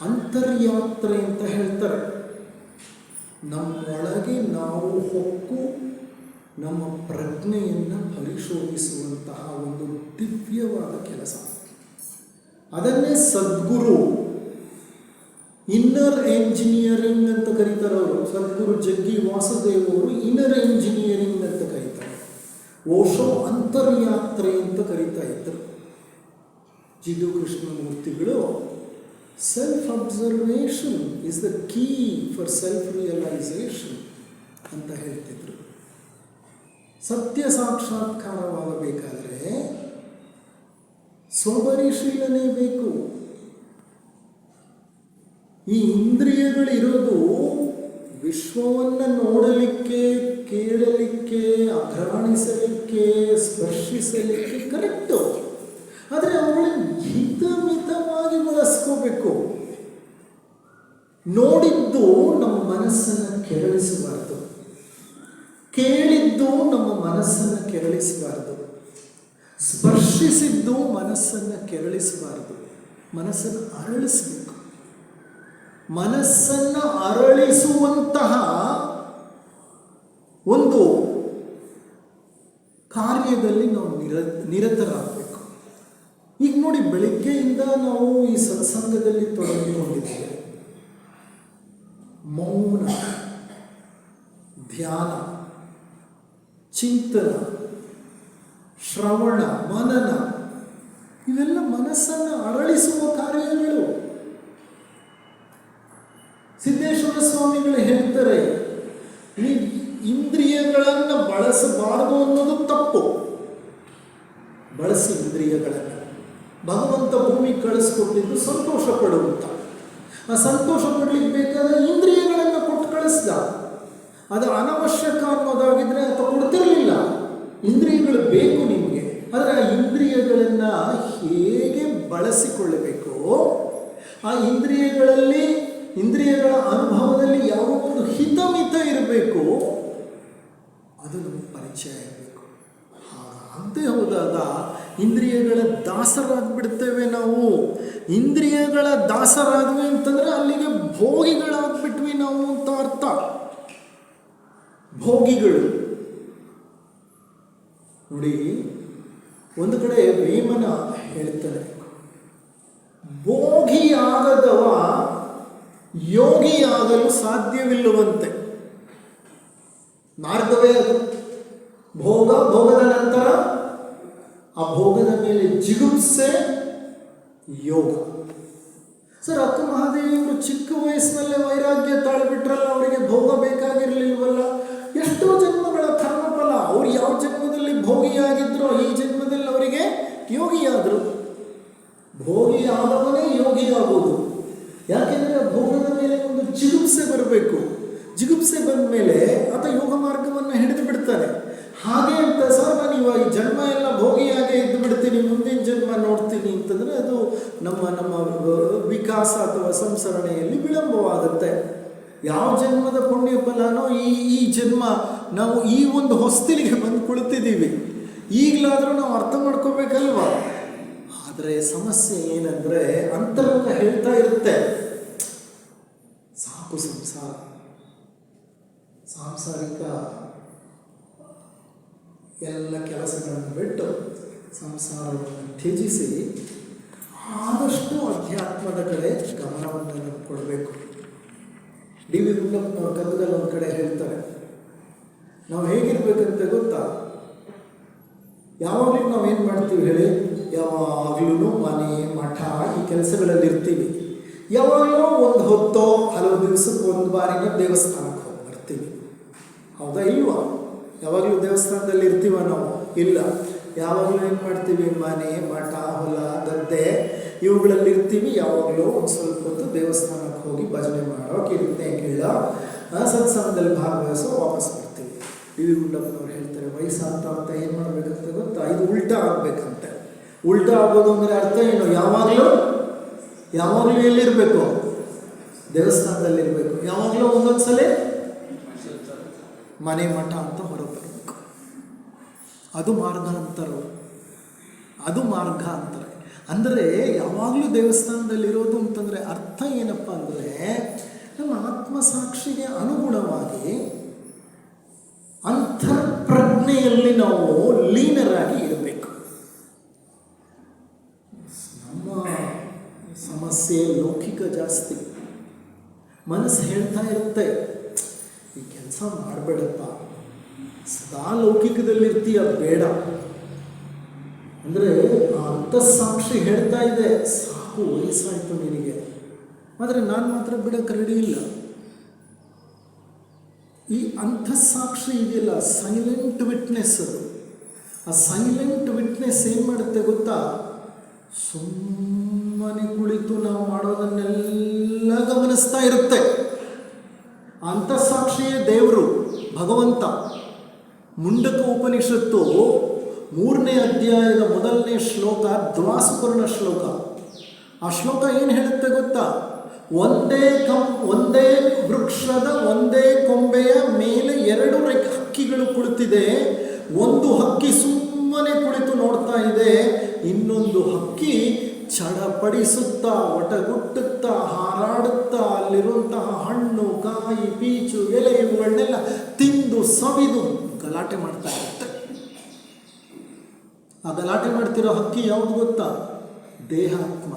ಅಂತರ್ಯಾತ್ರೆ ಅಂತ ಹೇಳ್ತಾರೆ. ನಮ್ಮೊಳಗೆ ನಾವು ಹೊಕ್ಕು ನಮ್ಮ ಪ್ರಜ್ಞೆಯನ್ನು ಪರಿಶೋಧಿಸುವಂತಹ ಒಂದು ದಿವ್ಯವಾದ ಕೆಲಸ. ಅದನ್ನೇ ಸದ್ಗುರು ಇನ್ನರ್ ಎಂಜಿನಿಯರಿಂಗ್ ಅಂತ ಕರೀತಾರೆ ಅವರು. ಸದ್ಗುರು ಜಗ್ಗಿ ವಾಸುದೇವ್ ಅವರು ಇನ್ನರ್ ಎಂಜಿನಿಯರಿಂಗ್ ಅಂತ ಕರೀತಾರೆ. ಓಶೋ ಅಂತರ್ಯಾತ್ರೆ ಅಂತ ಕರೀತಾ ಇದ್ದರು. ಜಿಡು ಕೃಷ್ಣಮೂರ್ತಿಗಳು self observation is the key for self realization ಅಂತ ಹೇಳ್ತಿದ್ರು. ಸತ್ಯ ಸಾಕ್ಷಾತ್ಕಾರವಾಗಬೇಕಾದರೆ ಸ್ವಪರಿಶೀಲನೆ ಬೇಕು. ಈ ಇಂದ್ರಿಯಗಳಿರೋದು ವಿಶ್ವವನ್ನು ನೋಡಲಿಕ್ಕೆ, ಕೇಳಲಿಕ್ಕೆ, ಅಘ್ರಾಣಿಸಲಿಕ್ಕೆ, ಸ್ಪರ್ಶಿಸಲಿಕ್ಕೆ ಕರೆಕ್ಟು. ಆದರೆ ಅವುಗಳನ್ನು ಹಿತಮಿತವಾಗಿ ಬಳಸ್ಕೋಬೇಕು. ನೋಡಿದ್ದು ನಮ್ಮ ಮನಸ್ಸನ್ನು ಕೆರಳಿಸಬಾರ್ದು, ಕೇಳಿದ್ದು ನಮ್ಮ ಮನಸ್ಸನ್ನು ಕೆರಳಿಸಬಾರ್ದು, ಸ್ಪರ್ಶಿಸಿದ್ದು ಮನಸ್ಸನ್ನು ಕೆರಳಿಸಬಾರ್ದು, ಮನಸ್ಸನ್ನು ಅರಳಿಸಬೇಕು. ಮನಸ್ಸನ್ನು ಅರಳಿಸುವಂತಹ ಒಂದು ಕಾರ್ಯದಲ್ಲಿ ನಾವು ನಿರತರಾಗಬೇಕು. ಈಗ ನೋಡಿ, ಬೆಳಿಗ್ಗೆಯಿಂದ ನಾವು ಈ ಸತ್ಸಂಗದಲ್ಲಿ ತೊಡಗಿಕೊಂಡಿದ್ದೇವೆ. ಮೌನ, ಧ್ಯಾನ, ಚಿಂತನ, ಶ್ರವಣ, ಮನನ, ಇವೆಲ್ಲ ಮನಸ್ಸನ್ನು ಅರಳಿಸುವ ಕಾರ್ಯಗಳು. ಸಿದ್ದೇಶ್ವರ ಸ್ವಾಮಿಗಳು ಹೇಳ್ತಾರೆ, ಈ ಇಂದ್ರಿಯಗಳನ್ನು ಬಳಸಬಾರದು ಅನ್ನೋದು ತಪ್ಪು. ಬಳಸಿ ಇಂದ್ರಿಯಗಳನ್ನು. ಭಗವಂತ ಭೂಮಿಗೆ ಕಳಿಸ್ಕೊಟ್ಟಿದ್ದು ಸಂತೋಷ ಪಡುವಂತ. ಆ ಸಂತೋಷ ಪಡಲಿಕ್ಕೆ ಬೇಕಾದ ಇಂದ್ರಿಯಗಳನ್ನು ಕೊಟ್ಟು ಕಳಿಸ್ದ. ಅದು ಅನವಶ್ಯಕ ಅನ್ನೋದಾಗಿದ್ರೆ ಅಥವಾ ಕೊಡ್ತಿರಲಿಲ್ಲ. ಇಂದ್ರಿಯಗಳು ಬೇಕು ನಿಮಗೆ. ಆದರೆ ಆ ಇಂದ್ರಿಯಗಳನ್ನು ಹೇಗೆ ಬಳಸಿಕೊಳ್ಳಬೇಕೋ, ಆ ಇಂದ್ರಿಯಗಳ ಅನುಭವದಲ್ಲಿ ಯಾವ ಒಂದು ಹಿತಮಿತ ಇರಬೇಕು, ಅದು ನಮಗೆ ಪರಿಚಯ ಇರಬೇಕು. ಹಾಗಂತೆ ಹೋದಾಗ ಇಂದ್ರಿಯಗಳ ದಾಸರಾಗ್ಬಿಡ್ತೇವೆ ನಾವು. ಇಂದ್ರಿಯಗಳ ದಾಸರಾದ್ವಿ ಅಂತಂದರೆ ಅಲ್ಲಿಗೆ ಭೋಗಿಗಳಾಗ್ಬಿಟ್ವಿ ನಾವು ಅಂತ ಅರ್ಥ. ಭೋಗಿಗಳು ನೋಡಿ, ಒಂದು ಕಡೆ ವೇಮನ ಹೇಳ್ತಾನೆ, ಭೋಗಿಯಾಗದವ ಯೋಗಿಯಾಗಲು ಸಾಧ್ಯವಿಲ್ಲವಂತೆ. ಮಾರ್ಗವೇ ಅದು. ಭೋಗದ ನಂತರ ಆ ಭೋಗದ ಮೇಲೆ ಜಿಗುಪ್ಸೆ ಯೋಗ. ಸರ್, ಅಕ್ಕ ಮಹಾದೇವಿಯವರು ಚಿಕ್ಕ ವಯಸ್ಸಿನಲ್ಲೇ ವೈರಾಗ್ಯ ತಾಳ್ಬಿಟ್ರಲ್ಲ, ಅವರಿಗೆ ಭೋಗ ಬೇಕಾಗಿರಲಿಲ್ವಲ್ಲ? ಎಷ್ಟೋ ಜನ್ಮಗಳ ಕರ್ಮಫಲ. ಅವ್ರು ಯಾವ ಜನ್ಮದಲ್ಲಿ ಭೋಗಿಯಾಗಿದ್ರೋ ಈ ಜನ್ಮದಲ್ಲಿ ಅವರಿಗೆ ಯೋಗಿಯಾದರು. ಭೋಗಿಯಾದವನೇ ಯೋಗಿಯಾಗೋದು. ಯಾಕೆಂದರೆ ಭೋಗದ ಮೇಲೆ ಒಂದು ಜಿಗುಪ್ಸೆ ಬರಬೇಕು. ಜಿಗುಪ್ಸೆ ಬಂದ ಮೇಲೆ ಆತ ಯೋಗ ಮಾರ್ಗವನ್ನು ಹಿಡಿದು ಬಿಡ್ತಾನೆ. ಹಾಗೆ ಅಂತ ಸರ್, ನಾನು ಇವಾಗ ಈ ಜನ್ಮ ಎಲ್ಲ ಭೋಗಿಯಾಗೆ ಇದ್ದು ಬಿಡ್ತೀನಿ, ಮುಂದಿನ ಜನ್ಮ ನೋಡ್ತೀನಿ ಅಂತಂದರೆ ಅದು ನಮ್ಮ ವಿಕಾಸ ಅಥವಾ ಸಂಸರಣೆಯಲ್ಲಿ ವಿಳಂಬವಾಗುತ್ತೆ. ಯಾವ ಜನ್ಮದ ಪುಣ್ಯ ಫಲನೋ ಈ ಜನ್ಮ ನಾವು ಈ ಒಂದು ಹೊಸ್ತಿಲಿಗೆ ಬಂದು ಕುಳಿತಿದ್ದೀವಿ. ಈಗಲಾದರೂ ನಾವು ಅರ್ಥ ಮಾಡ್ಕೋಬೇಕಲ್ವ. ಆದರೆ ಸಮಸ್ಯೆ ಏನಂದರೆ ಅಂತರಂಗ ಹೇಳ್ತಾ ಇರುತ್ತೆ, ಸಾಕು ಸಾಂಸಾರಿಕ ಎಲ್ಲ ಕೆಲಸಗಳನ್ನು ಬಿಟ್ಟು ಸಂಸಾರವನ್ನು ತ್ಯಜಿಸಿ ಆದಷ್ಟು ಅಧ್ಯಾತ್ಮದ ಕಡೆ ಗಮನವನ್ನು ನಾವು ಕೊಡಬೇಕು. ಡಿ ವಿ ಗುಂಡಪ್ಪನವ್ರ ಕನ್ನಡದಲ್ಲಿ ಒಂದು ಕಡೆ ಹೇಳ್ತಾರೆ, ನಾವು ಹೇಗಿರ್ಬೇಕಂತ ಗೊತ್ತಾ, ಯಾವಾಗಲೂ ನಾವೇನು ಮಾಡ್ತೀವಿ ಹೇಳಿ, ಯಾವಾಗಲೂ ಮನೆ ಮಠ ಈ ಕೆಲಸಗಳಲ್ಲಿ ಇರ್ತೀವಿ. ಯಾವಾಗಲೂ ಒಂದು ಹೊತ್ತೋ ಹಲವು ದಿವಸಕ್ಕೆ ಒಂದು ಬಾರಿನ ದೇವಸ್ಥಾನಕ್ಕೆ ಹೋಗಿ ಬರ್ತೀವಿ, ಹೌದಾ ಇಲ್ವಾ? ಯಾವಾಗಲೂ ದೇವಸ್ಥಾನದಲ್ಲಿ ಇರ್ತೀವ ನಾವು? ಇಲ್ಲ. ಯಾವಾಗಲೂ ಏನು ಮಾಡ್ತೀವಿ, ಮನೆ ಮಠ ಹೊಲ ಗದ್ದೆ ಇವುಗಳಲ್ಲಿ ಇರ್ತೀವಿ. ಯಾವಾಗಲೂ ಒಂದು ಸ್ವಲ್ಪ ಹೊತ್ತು ದೇವಸ್ಥಾನಕ್ಕೆ ಹೋಗಿ ಭಜನೆ ಮಾಡೋ, ಕೀರ್ತನೆ ಕೇಳೋ, ಸತ್ಸಂಗದಲ್ಲಿ ಭಾಗವಹಿಸೋ, ವಾಪಸ್ ಬರ್ತೀವಿ. ಡಿ ವಿ ಗುಂಡಪ್ಪನವ್ರು ಹೇಳ್ತಾರೆ, ವಯಸ್ಸಾಗ್ತಾ ಏನು ಮಾಡಬೇಕಂತ ಗೊತ್ತಾ, ಇದು ಉಲ್ಟಾ ಆಗಬೇಕಂತೆ. ಉಲ್ಟಾ ಆಗೋದು ಅಂದರೆ ಅರ್ಥ ಏನು? ಯಾವಾಗಲೂ ಎಲ್ಲಿರಬೇಕು? ದೇವಸ್ಥಾನದಲ್ಲಿರಬೇಕು. ಯಾವಾಗಲೂ ಒಂದೊಂದ್ಸಲ ಮನೆ ಮಠ ಅಂತ ಹೊರಬರಬೇಕು. ಅದು ಮಾರ್ಗ ಅಂತಾರೆ. ಅಂದರೆ ಯಾವಾಗಲೂ ದೇವಸ್ಥಾನದಲ್ಲಿರೋದು ಅಂತಂದರೆ ಅರ್ಥ ಏನಪ್ಪ ಅಂದರೆ, ನಮ್ಮ ಆತ್ಮಸಾಕ್ಷಿಗೆ ಅನುಗುಣವಾಗಿ ಅಂತರ್ಪ್ರಜ್ಞೆಯಲ್ಲಿ ನಾವು ಲೀನರಾಗಿ ಇರಬೇಕು. ನಮ್ಮ ಸಮಸ್ಯೆ ಲೌಕಿಕ ಜಾಸ್ತಿ. ಮನಸ್ಸು ಹೇಳ್ತಾ ಇರುತ್ತೆ, ಈ ಕೆಲಸ ಮಾಡಬೇಡಪ್ಪ, ಸದಾ ಲೌಕಿಕದಲ್ಲಿರ್ತೀಯ, ಬೇಡ. ಅಂದರೆ ಆ ಅಂತಃಸಾಕ್ಷಿ ಹೇಳ್ತಾ ಇದೆ, ಸಾಕು ವಯಸ್ಸಾಯಿತು ನಿನಗೆ. ಆದರೆ ನಾನು ಮಾತ್ರ ಬಿಡೋಕ್ಕೆ ರೆಡಿ ಇಲ್ಲ. ಈ ಅಂತಃಸಾಕ್ಷಿ ಇದೆಯಲ್ಲ, ಸೈಲೆಂಟ್ ವಿಟ್ನೆಸ್. ಅದು ಆ ಸೈಲೆಂಟ್ ವಿಟ್ನೆಸ್ ಏನು ಮಾಡುತ್ತೆ ಗೊತ್ತಾ, ಸುಮ್ಮನೆ ಕುಳಿತು ನಾವು ಮಾಡೋದನ್ನೆಲ್ಲ ಗಮನಿಸ್ತಾ ಇರುತ್ತೆ. ಅಂತಃಸಾಕ್ಷಿಯೇ ದೇವರು, ಭಗವಂತ. ಮುಂಡಕ ಉಪನಿಷತ್ತು 3ನೇ ಅಧ್ಯಾಯದ 1ನೇ ಶ್ಲೋಕ ದ್ವಾಸುಪರ್ಣ ಶ್ಲೋಕ. ಆ ಶ್ಲೋಕ ಏನು ಹೇಳುತ್ತೆ ಗೊತ್ತಾ, ಒಂದೇ ವೃಕ್ಷದ ಒಂದೇ ಕೊಂಬೆಯ ಮೇಲೆ 2 ಹಕ್ಕಿಗಳು ಕುಳಿತಿದೆ. ಒಂದು ಹಕ್ಕಿ ಸುಮ್ಮನೆ ಕುಳಿತು ನೋಡ್ತಾ ಇದೆ, ಇನ್ನೊಂದು ಹಕ್ಕಿ ಚಡಪಡಿಸುತ್ತಾ ಒಟಗುಟ್ಟುತ್ತಾ ಹಾರಾಡುತ್ತಾ ಅಲ್ಲಿರುವಂತಹ ಹಣ್ಣು ಕಾಯಿ ಪೀಚು ಎಲೆ ಇವುಗಳನ್ನೆಲ್ಲ ತಿಂದು ಸವಿದು ಗಲಾಟೆ ಮಾಡ್ತಾ ಇರುತ್ತೆ. ಆ ಗಲಾಟೆ ಮಾಡ್ತಿರೋ ಹಕ್ಕಿ ಯಾವುದು ಗೊತ್ತಾ, ದೇಹಾತ್ಮ.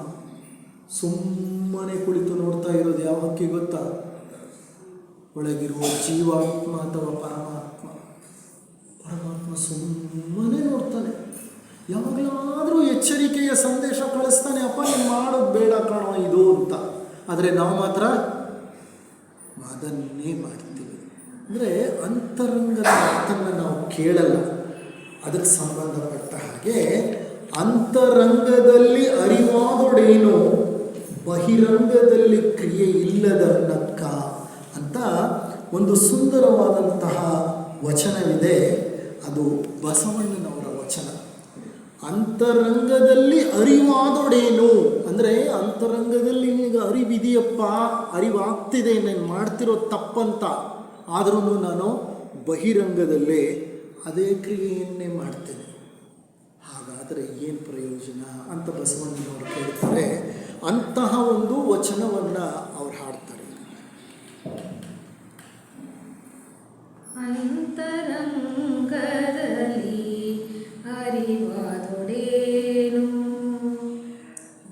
ಸುಮ್ಮನೆ ಕುಳಿತು ನೋಡ್ತಾ ಇರೋದು ಯಾವ ಹಕ್ಕಿ ಗೊತ್ತಾ, ಒಳಗಿರುವ ಜೀವಾತ್ಮ ಅಥವಾ ಪರಮಾತ್ಮ. ಸುಮ್ಮನೆ ನೋಡ್ತಾನೆ. ಯಾವಾಗಲಾದರೂ ಎಚ್ಚರಿಕೆಯ ಸಂದೇಶ ಕಳಿಸ್ತಾನೆ, ಅಪ್ಪ ನೀನು ಮಾಡೋದು ಬೇಡ ಕಾಣೋ ಇದು ಅಂತ. ಆದರೆ ನಾವು ಮಾತ್ರ ಅದನ್ನೇ ಮಾಡ್ತೀವಿ. ಅಂದರೆ ಅಂತರಂಗದ ಮಾತನ್ನು ನಾವು ಕೇಳಲ್ಲ. ಅದಕ್ಕೆ ಸಂಬಂಧಪಟ್ಟ ಹಾಗೆ ಅಂತರಂಗದಲ್ಲಿ ಅರಿವಾದೊಡೇನು, ಬಹಿರಂಗದಲ್ಲಿ ಕ್ರಿಯೆ ಇಲ್ಲದನ್ನಕ್ಕ ಅಂತ ಒಂದು ಸುಂದರವಾದಂತಹ ವಚನವಿದೆ. ಅದು ಬಸವಣ್ಣನವರ ವಚನ. ಅಂತರಂಗದಲ್ಲಿ ಅರಿವಾದೊಡೇನು ಅಂದರೆ, ಅಂತರಂಗದಲ್ಲಿ ನಿನಗೆ ಅರಿವಿದೆಯಪ್ಪ, ಅರಿವಾಗ್ತಿದೆ ನಾನು ಮಾಡ್ತಿರೋ ತಪ್ಪಂತ, ಆದರೂ ನಾನು ಬಹಿರಂಗದಲ್ಲೇ ಅದೇ ಕ್ರಿಯೆಯನ್ನೇ ಮಾಡ್ತೇನೆ. ಹಾಗಾದರೆ ಏನು ಪ್ರಯೋಜನ ಅಂತ ಬಸವಣ್ಣನವರು ಕೇಳ್ತಾರೆ. ಅಂತಹ ಒಂದು ವಚನವನ್ನು ಅವ್ರು ಹಾಡ್ತಾರೆ. ಅಂತರಂಗದಲ್ಲಿ ಅರಿವಾದೊಡೇನು,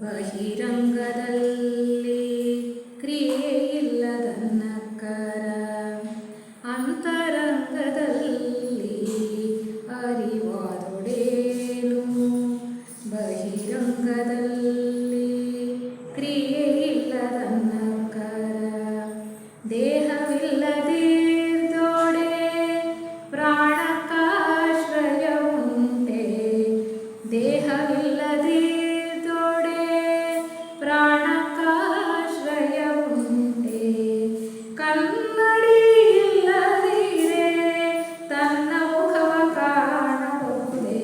ಬಹಿರಂಗದಲ್ಲಿ ಕ್ರಿಯೆ ಇಲ್ಲದನ್ನಕ್ಕರ. ಅಂತರಂಗದಲ್ಲಿ ಅರಿವಾದೊಡೇನು, ಬಹಿರಂಗದಲ್ಲಿ ಕ್ರಿಯೆ ಇಲ್ಲದನ್ನಕ್ಕರ. ದೇಹವಿಲ್ಲದಿದ್ದೋಡೆ ಪ್ರಾಣಕ್ಕಾಶ್ರಯ ಉಂಟೆ, ದೇಹವಿಲ್ಲದಿದ್ದೋಡೆ ಪ್ರಾಣಕ್ಕಾಶ್ರಯ ಉಂಟೆ. ಕನ್ನಡಿ ಇಲ್ಲದಿರೆ ತನ್ನ ಮುಖವ ಕಾಣಬಹುದೇ,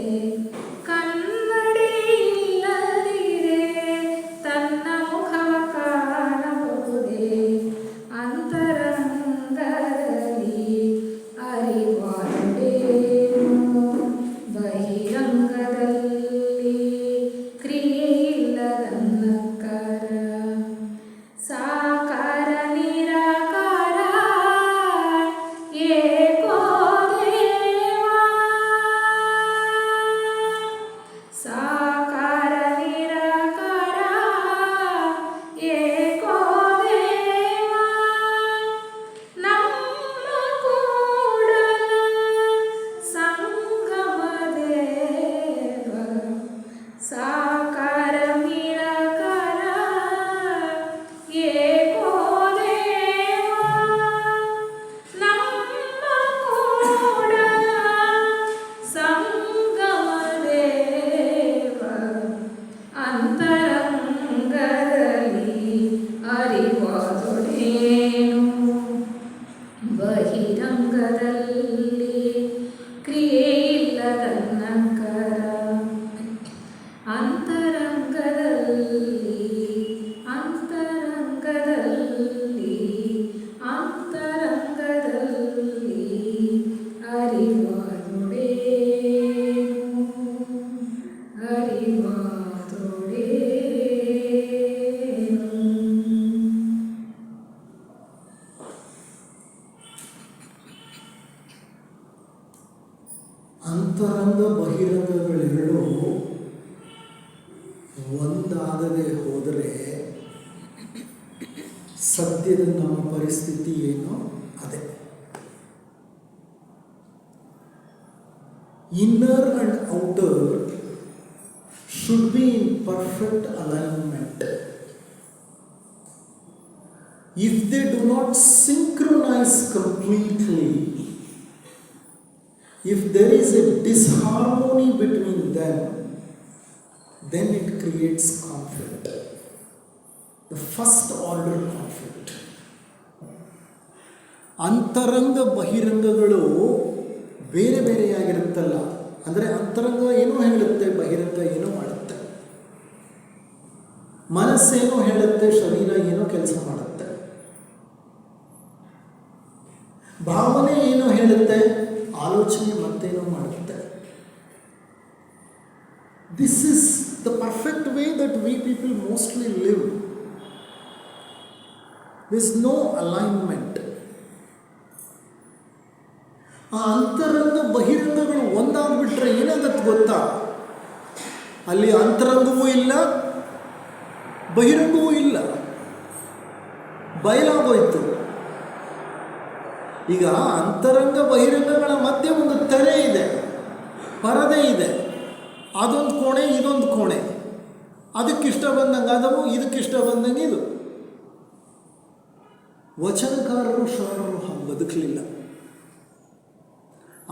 ಸದ್ಯದ ನಮ್ಮ ಪರಿಸ್ಥಿತಿ ಏನೋ ಅದೇ. Inner and outer should be in perfect alignment. If they do not synchronize completely, if there is a disharmony between them, then it creates conflict. The first order conflict. ಅಂತರಂಗ ಬಹಿರಂಗಗಳು ಬೇರೆ ಬೇರೆಯಾಗಿರುತ್ತಲ್ಲ. ಅಂದರೆ ಅಂತರಂಗ ಏನೋ ಹೇಳುತ್ತೆ, ಬಹಿರಂಗ ಏನೋ ಮಾಡುತ್ತೆ. ಮನಸ್ಸೇನೋ ಹೇಳುತ್ತೆ, ಶರೀರ ಏನೋ ಕೆಲಸ ಮಾಡುತ್ತೆ. ಭಾವನೆ ಏನೋ ಹೇಳುತ್ತೆ, ಆಲೋಚನೆ ಮತ್ತೇನೋ ಮಾಡುತ್ತೆ. This is the perfect way that we people mostly live. This is no alignment. ಆ ಅಂತರಂಗ ಬಹಿರಂಗಗಳು ಒಂದಾಗ್ಬಿಟ್ರೆ ಏನಾಗತ್ತೆ ಗೊತ್ತಾ? ಅಲ್ಲಿ ಅಂತರಂಗವೂ ಇಲ್ಲ, ಬಹಿರಂಗವೂ ಇಲ್ಲ, ಬಯಲಾಗೋಯ್ತು. ಈಗ ಅಂತರಂಗ ಬಹಿರಂಗಗಳ ಮಧ್ಯೆ ಒಂದು ತೆರೆ ಇದೆ, ಪರದೆ ಇದೆ. ಅದೊಂದು ಕೋಣೆ, ಇದೊಂದು ಕೋಣೆ. ಅದಕ್ಕಿಷ್ಟ ಬಂದಂಗೆ ಅದವು, ಇದಕ್ಕಿಷ್ಟ ಬಂದಂಗೆ ಇದು. ವಚನಕಾರರು ಶರಣರು ಹಾಗೆ ಬದುಕಲಿಲ್ಲ.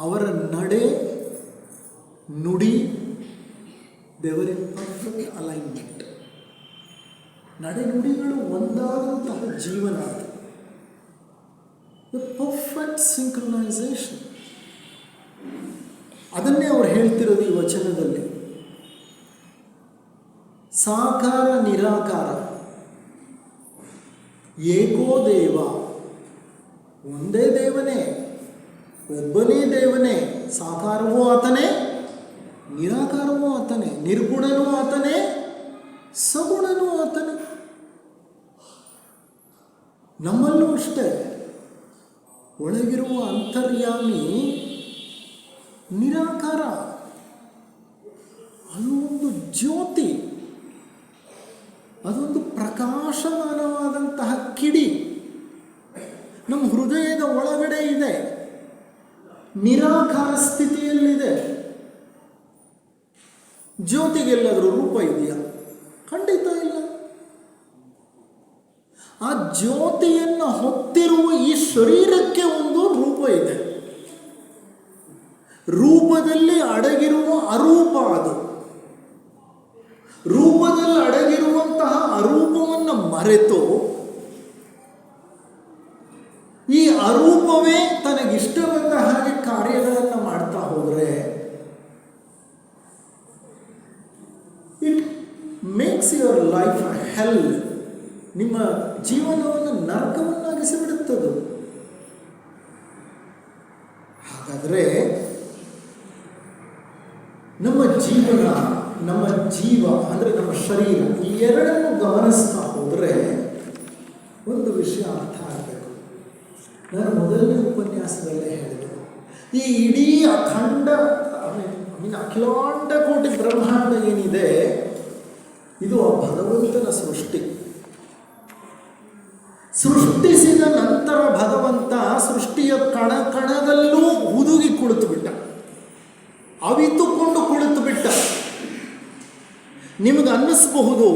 ಅವರ ನಡೆ ನುಡಿ ದೇವರ ಪರ್ಫೆಕ್ಟ್ ಅಲೈನ್ಮೆಂಟ್. ನಡೆ ನುಡಿಗಳು ಒಂದಾದಂತಹ ಜೀವನ ಅದು. The perfect synchronisation. ಅದನ್ನೇ ಅವ್ರು ಹೇಳ್ತಿರೋದು ಈ ವಚನದಲ್ಲಿ. ಸಾಕಾರ ನಿರಾಕಾರ ಏಕೋ ದೇವ. ಒಂದೇ ದೇವನೇ, ಒಬ್ಬನೇ ದೇವನೇ. ಸಾಕಾರವೂ ಆತನೇ, ನಿರಾಕಾರವೂ ಆತನೇ, ನಿರ್ಗುಣನೂ ಆತನೇ, ಸಗುಣನೂ ಆತನೇ. ನಮ್ಮಲ್ಲೂ ಅಷ್ಟೇ ಒಳಗಿರುವ ಅಂತರ್ಯಾಮಿ ನಿರಾಕಾರ. ಅದು ಒಂದು ಜ್ಯೋತಿ, ಅದೊಂದು ಪ್ರಕಾಶಮಾನವಾದಂತಹ ಕಿಡಿ ನಮ್ಮ ಹೃದಯದ ಒಳಗಡೆ ಇದೆ. ನಿರಾಕಾರ ಸ್ಥಿತಿಯಲ್ಲಿದೆ. ಜ್ಯೋತಿಗೆಲ್ಲಾದರೂ ರೂಪ ಇದೆಯಾ? ಖಂಡಿತ ಇಲ್ಲ. ಆ ಜ್ಯೋತಿಯನ್ನು ಹೊತ್ತಿರುವ ಈ ಶರೀರಕ್ಕೆ ಒಂದು ರೂಪ ಇದೆ. ರೂಪದಲ್ಲಿ ಅಡಗಿರುವ ಅರೂಪ ಅದು. ರೂಪದಲ್ಲಿ ಅಡಗಿರುವಂತಹ ಅರೂಪವನ್ನು ಮರೆತು ಈ ಅರೂಪವೇ ತನಗಿಷ್ಟ ಬಂದ ಹಾಗೆ ಕಾರ್ಯಗಳನ್ನು ಮಾಡ್ತಾ ಹೋದರೆ ಇಟ್ ಮೇಕ್ಸ್ ಯುವರ್ ಲೈಫ್ ಅ ಹೆಲ್. ನಿಮ್ಮ ಜೀವನವನ್ನು ನರಕವನ್ನಾಗಿಸಿಬಿಡುತ್ತದು. ಹಾಗಾದರೆ ನಮ್ಮ ಜೀವನ, ನಮ್ಮ ಜೀವ ಅಂದರೆ ನಮ್ಮ ಶರೀರ, ಈ ಎರಡನ್ನು ಗಮನಿಸ್ತಾ ಹೋದರೆ ಒಂದು ವಿಷಯ ಅರ್ಥ ಆಗಬೇಕು. ನಾನು ಮೊದಲನೇ ಉಪನ್ಯಾಸದಲ್ಲೇ ಹೇಳಿದೆ, ಈ ಇಡೀ ಅಖಂಡ ಅಖಿಲಾಂಡ ಕೋಟಿ ಬ್ರಹ್ಮಾಂಡ ಏನಿದೆ, ಇದು ಆ ಭಗವಂತನ ಸೃಷ್ಟಿ. ಸೃಷ್ಟಿಸಿದ ನಂತರ ಭಗವಂತ ಸೃಷ್ಟಿಯ ಕಣ ಕಣದಲ್ಲೂ ಹುದುಗಿ ಕುಳಿತು ಬಿಟ್ಟ, ಅವಿತುಕೊಂಡು ಕುಳಿತು ಬಿಟ್ಟ. ನಿಮಗೆ ಅನ್ನಿಸಬಹುದು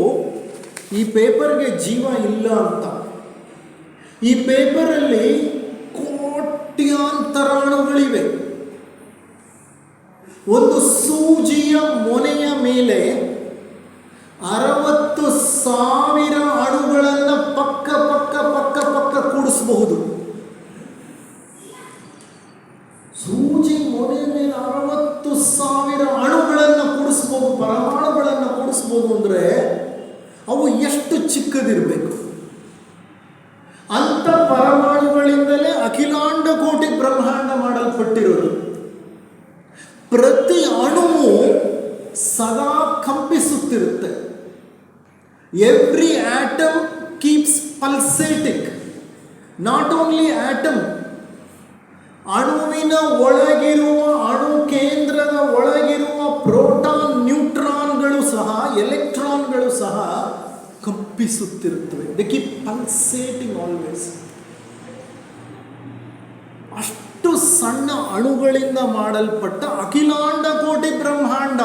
ಈ ಪೇಪರ್ಗೆ ಜೀವ ಇಲ್ಲ ಅಂತ. ಈ ಪೇಪರಲ್ಲಿ ಕೋಟ್ಯಾಂತರಾಣುಗಳಿವೆ. ಒಂದು ಸೂಜಿಯ ಮೊನೆಯ ಮೇಲೆ 60,000 ಅಣುಗಳನ್ನು ಪಕ್ಕ ಪಕ್ಕ ಪಕ್ಕ ಪಕ್ಕ ಕೂಡಿಸಬಹುದು. ಸೂಜಿ ಮೊನೆಯ ಮೇಲೆ 60,000 ಅಣುಗಳನ್ನು ಕೂಡಿಸ್ಬೋದು, ಪರಮಾಣುಗಳನ್ನು ಕೂಡಿಸ್ಬೋದು. ಅಂದರೆ ಅವು ಎಷ್ಟು ಚಿಕ್ಕದಿರಬೇಕು. ಅಂಥ ಪರಮಾಣುಗಳಿಂದಲೇ ಅಖಿಲಾಂಡ ಕೋಟಿ ಬ್ರಹ್ಮಾಂಡ ಮಾಡಲ್ಪಟ್ಟಿರೋದು. ಪ್ರತಿ ಅಣುವು ಸದಾ ಕಂಪಿಸುತ್ತಿರುತ್ತೆ. Every atom keeps pulsating. Not only atom, ಅಣುವಿನ ಒಳಗಿರುವ, ಅಣು ಕೇಂದ್ರದ ಒಳಗಿರುವ ಪ್ರೋಟಾನ್, ನ್ಯೂಟ್ರಾನ್ಗಳು ಸಹ, ಎಲೆಕ್ಟ್ರಾನ್ಗಳು ಸಹ ಕಂಪಿಸುತ್ತವೆ. ಕಂಪಿಸುತ್ತಿರುತ್ತವೆ. They keep pulsating always. ಅಷ್ಟು ಸಣ್ಣ ಅಣುಗಳಿಂದ ಮಾಡಲ್ಪಟ್ಟ ಅಖಿಲಾಂಡ ಕೋಟಿ ಬ್ರಹ್ಮಾಂಡ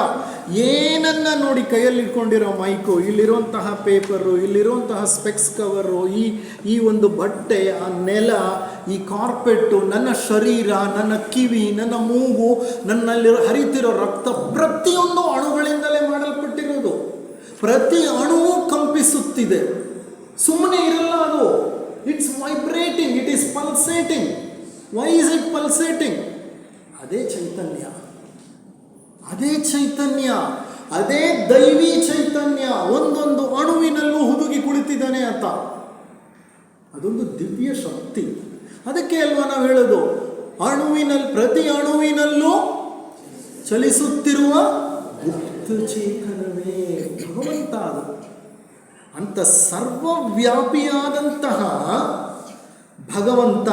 ಏನನ್ನ ನೋಡಿ, ಕೈಯಲ್ಲಿ ಇಟ್ಕೊಂಡಿರೋ ಮೈಕು, ಇಲ್ಲಿರುವಂತಹ ಪೇಪರು, ಇಲ್ಲಿರುವಂತಹ ಸ್ಪೆಕ್ಸ್ ಕವರು, ಈ ಒಂದು ಬಟ್ಟೆ, ಆ ನೆಲ, ಈ ಕಾರ್ಪೆಟ್ಟು, ನನ್ನ ಶರೀರ, ನನ್ನ ಕಿವಿ, ನನ್ನ ಮೂಗು, ನನ್ನಲ್ಲಿ ಹರಿತಿರೋ ರಕ್ತ, ಪ್ರತಿಯೊಂದು ಅಣುಗಳಿಂದಲೇ ಮಾಡಲ್ಪಟ್ಟಿರೋದು. ಪ್ರತಿ ಅಣುವು ಕಂಪಿಸುತ್ತಿದೆ, ಸುಮ್ಮನೆ ಇರಲ್ಲ ಅದು. It's vibrating, it is pulsating. Why is it pulsating? ಅದೇ ಚೈತನ್ಯ, ಅದೇ ಚೈತನ್ಯ, ಅದೇ ದೈವಿ ಚೈತನ್ಯ ಒಂದೊಂದು ಅಣುವಿನಲ್ಲೂ ಹುದುಗಿ ಕುಳಿತಿದ್ದಾನೆ ಅಂತ. ಅದೊಂದು ದಿವ್ಯ ಶಕ್ತಿ. ಅದಕ್ಕೆ ಅಲ್ವಾ ನಾವು ಹೇಳೋದು, ಪ್ರತಿ ಅಣುವಿನಲ್ಲೂ ಚಲಿಸುತ್ತಿರುವ ಗುಪ್ತ ಚೇತನವೇ ಭಗವಂತ. ಅದು ಅಂತ ಸರ್ವವ್ಯಾಪಿಯಾದಂತಹ ಭಗವಂತ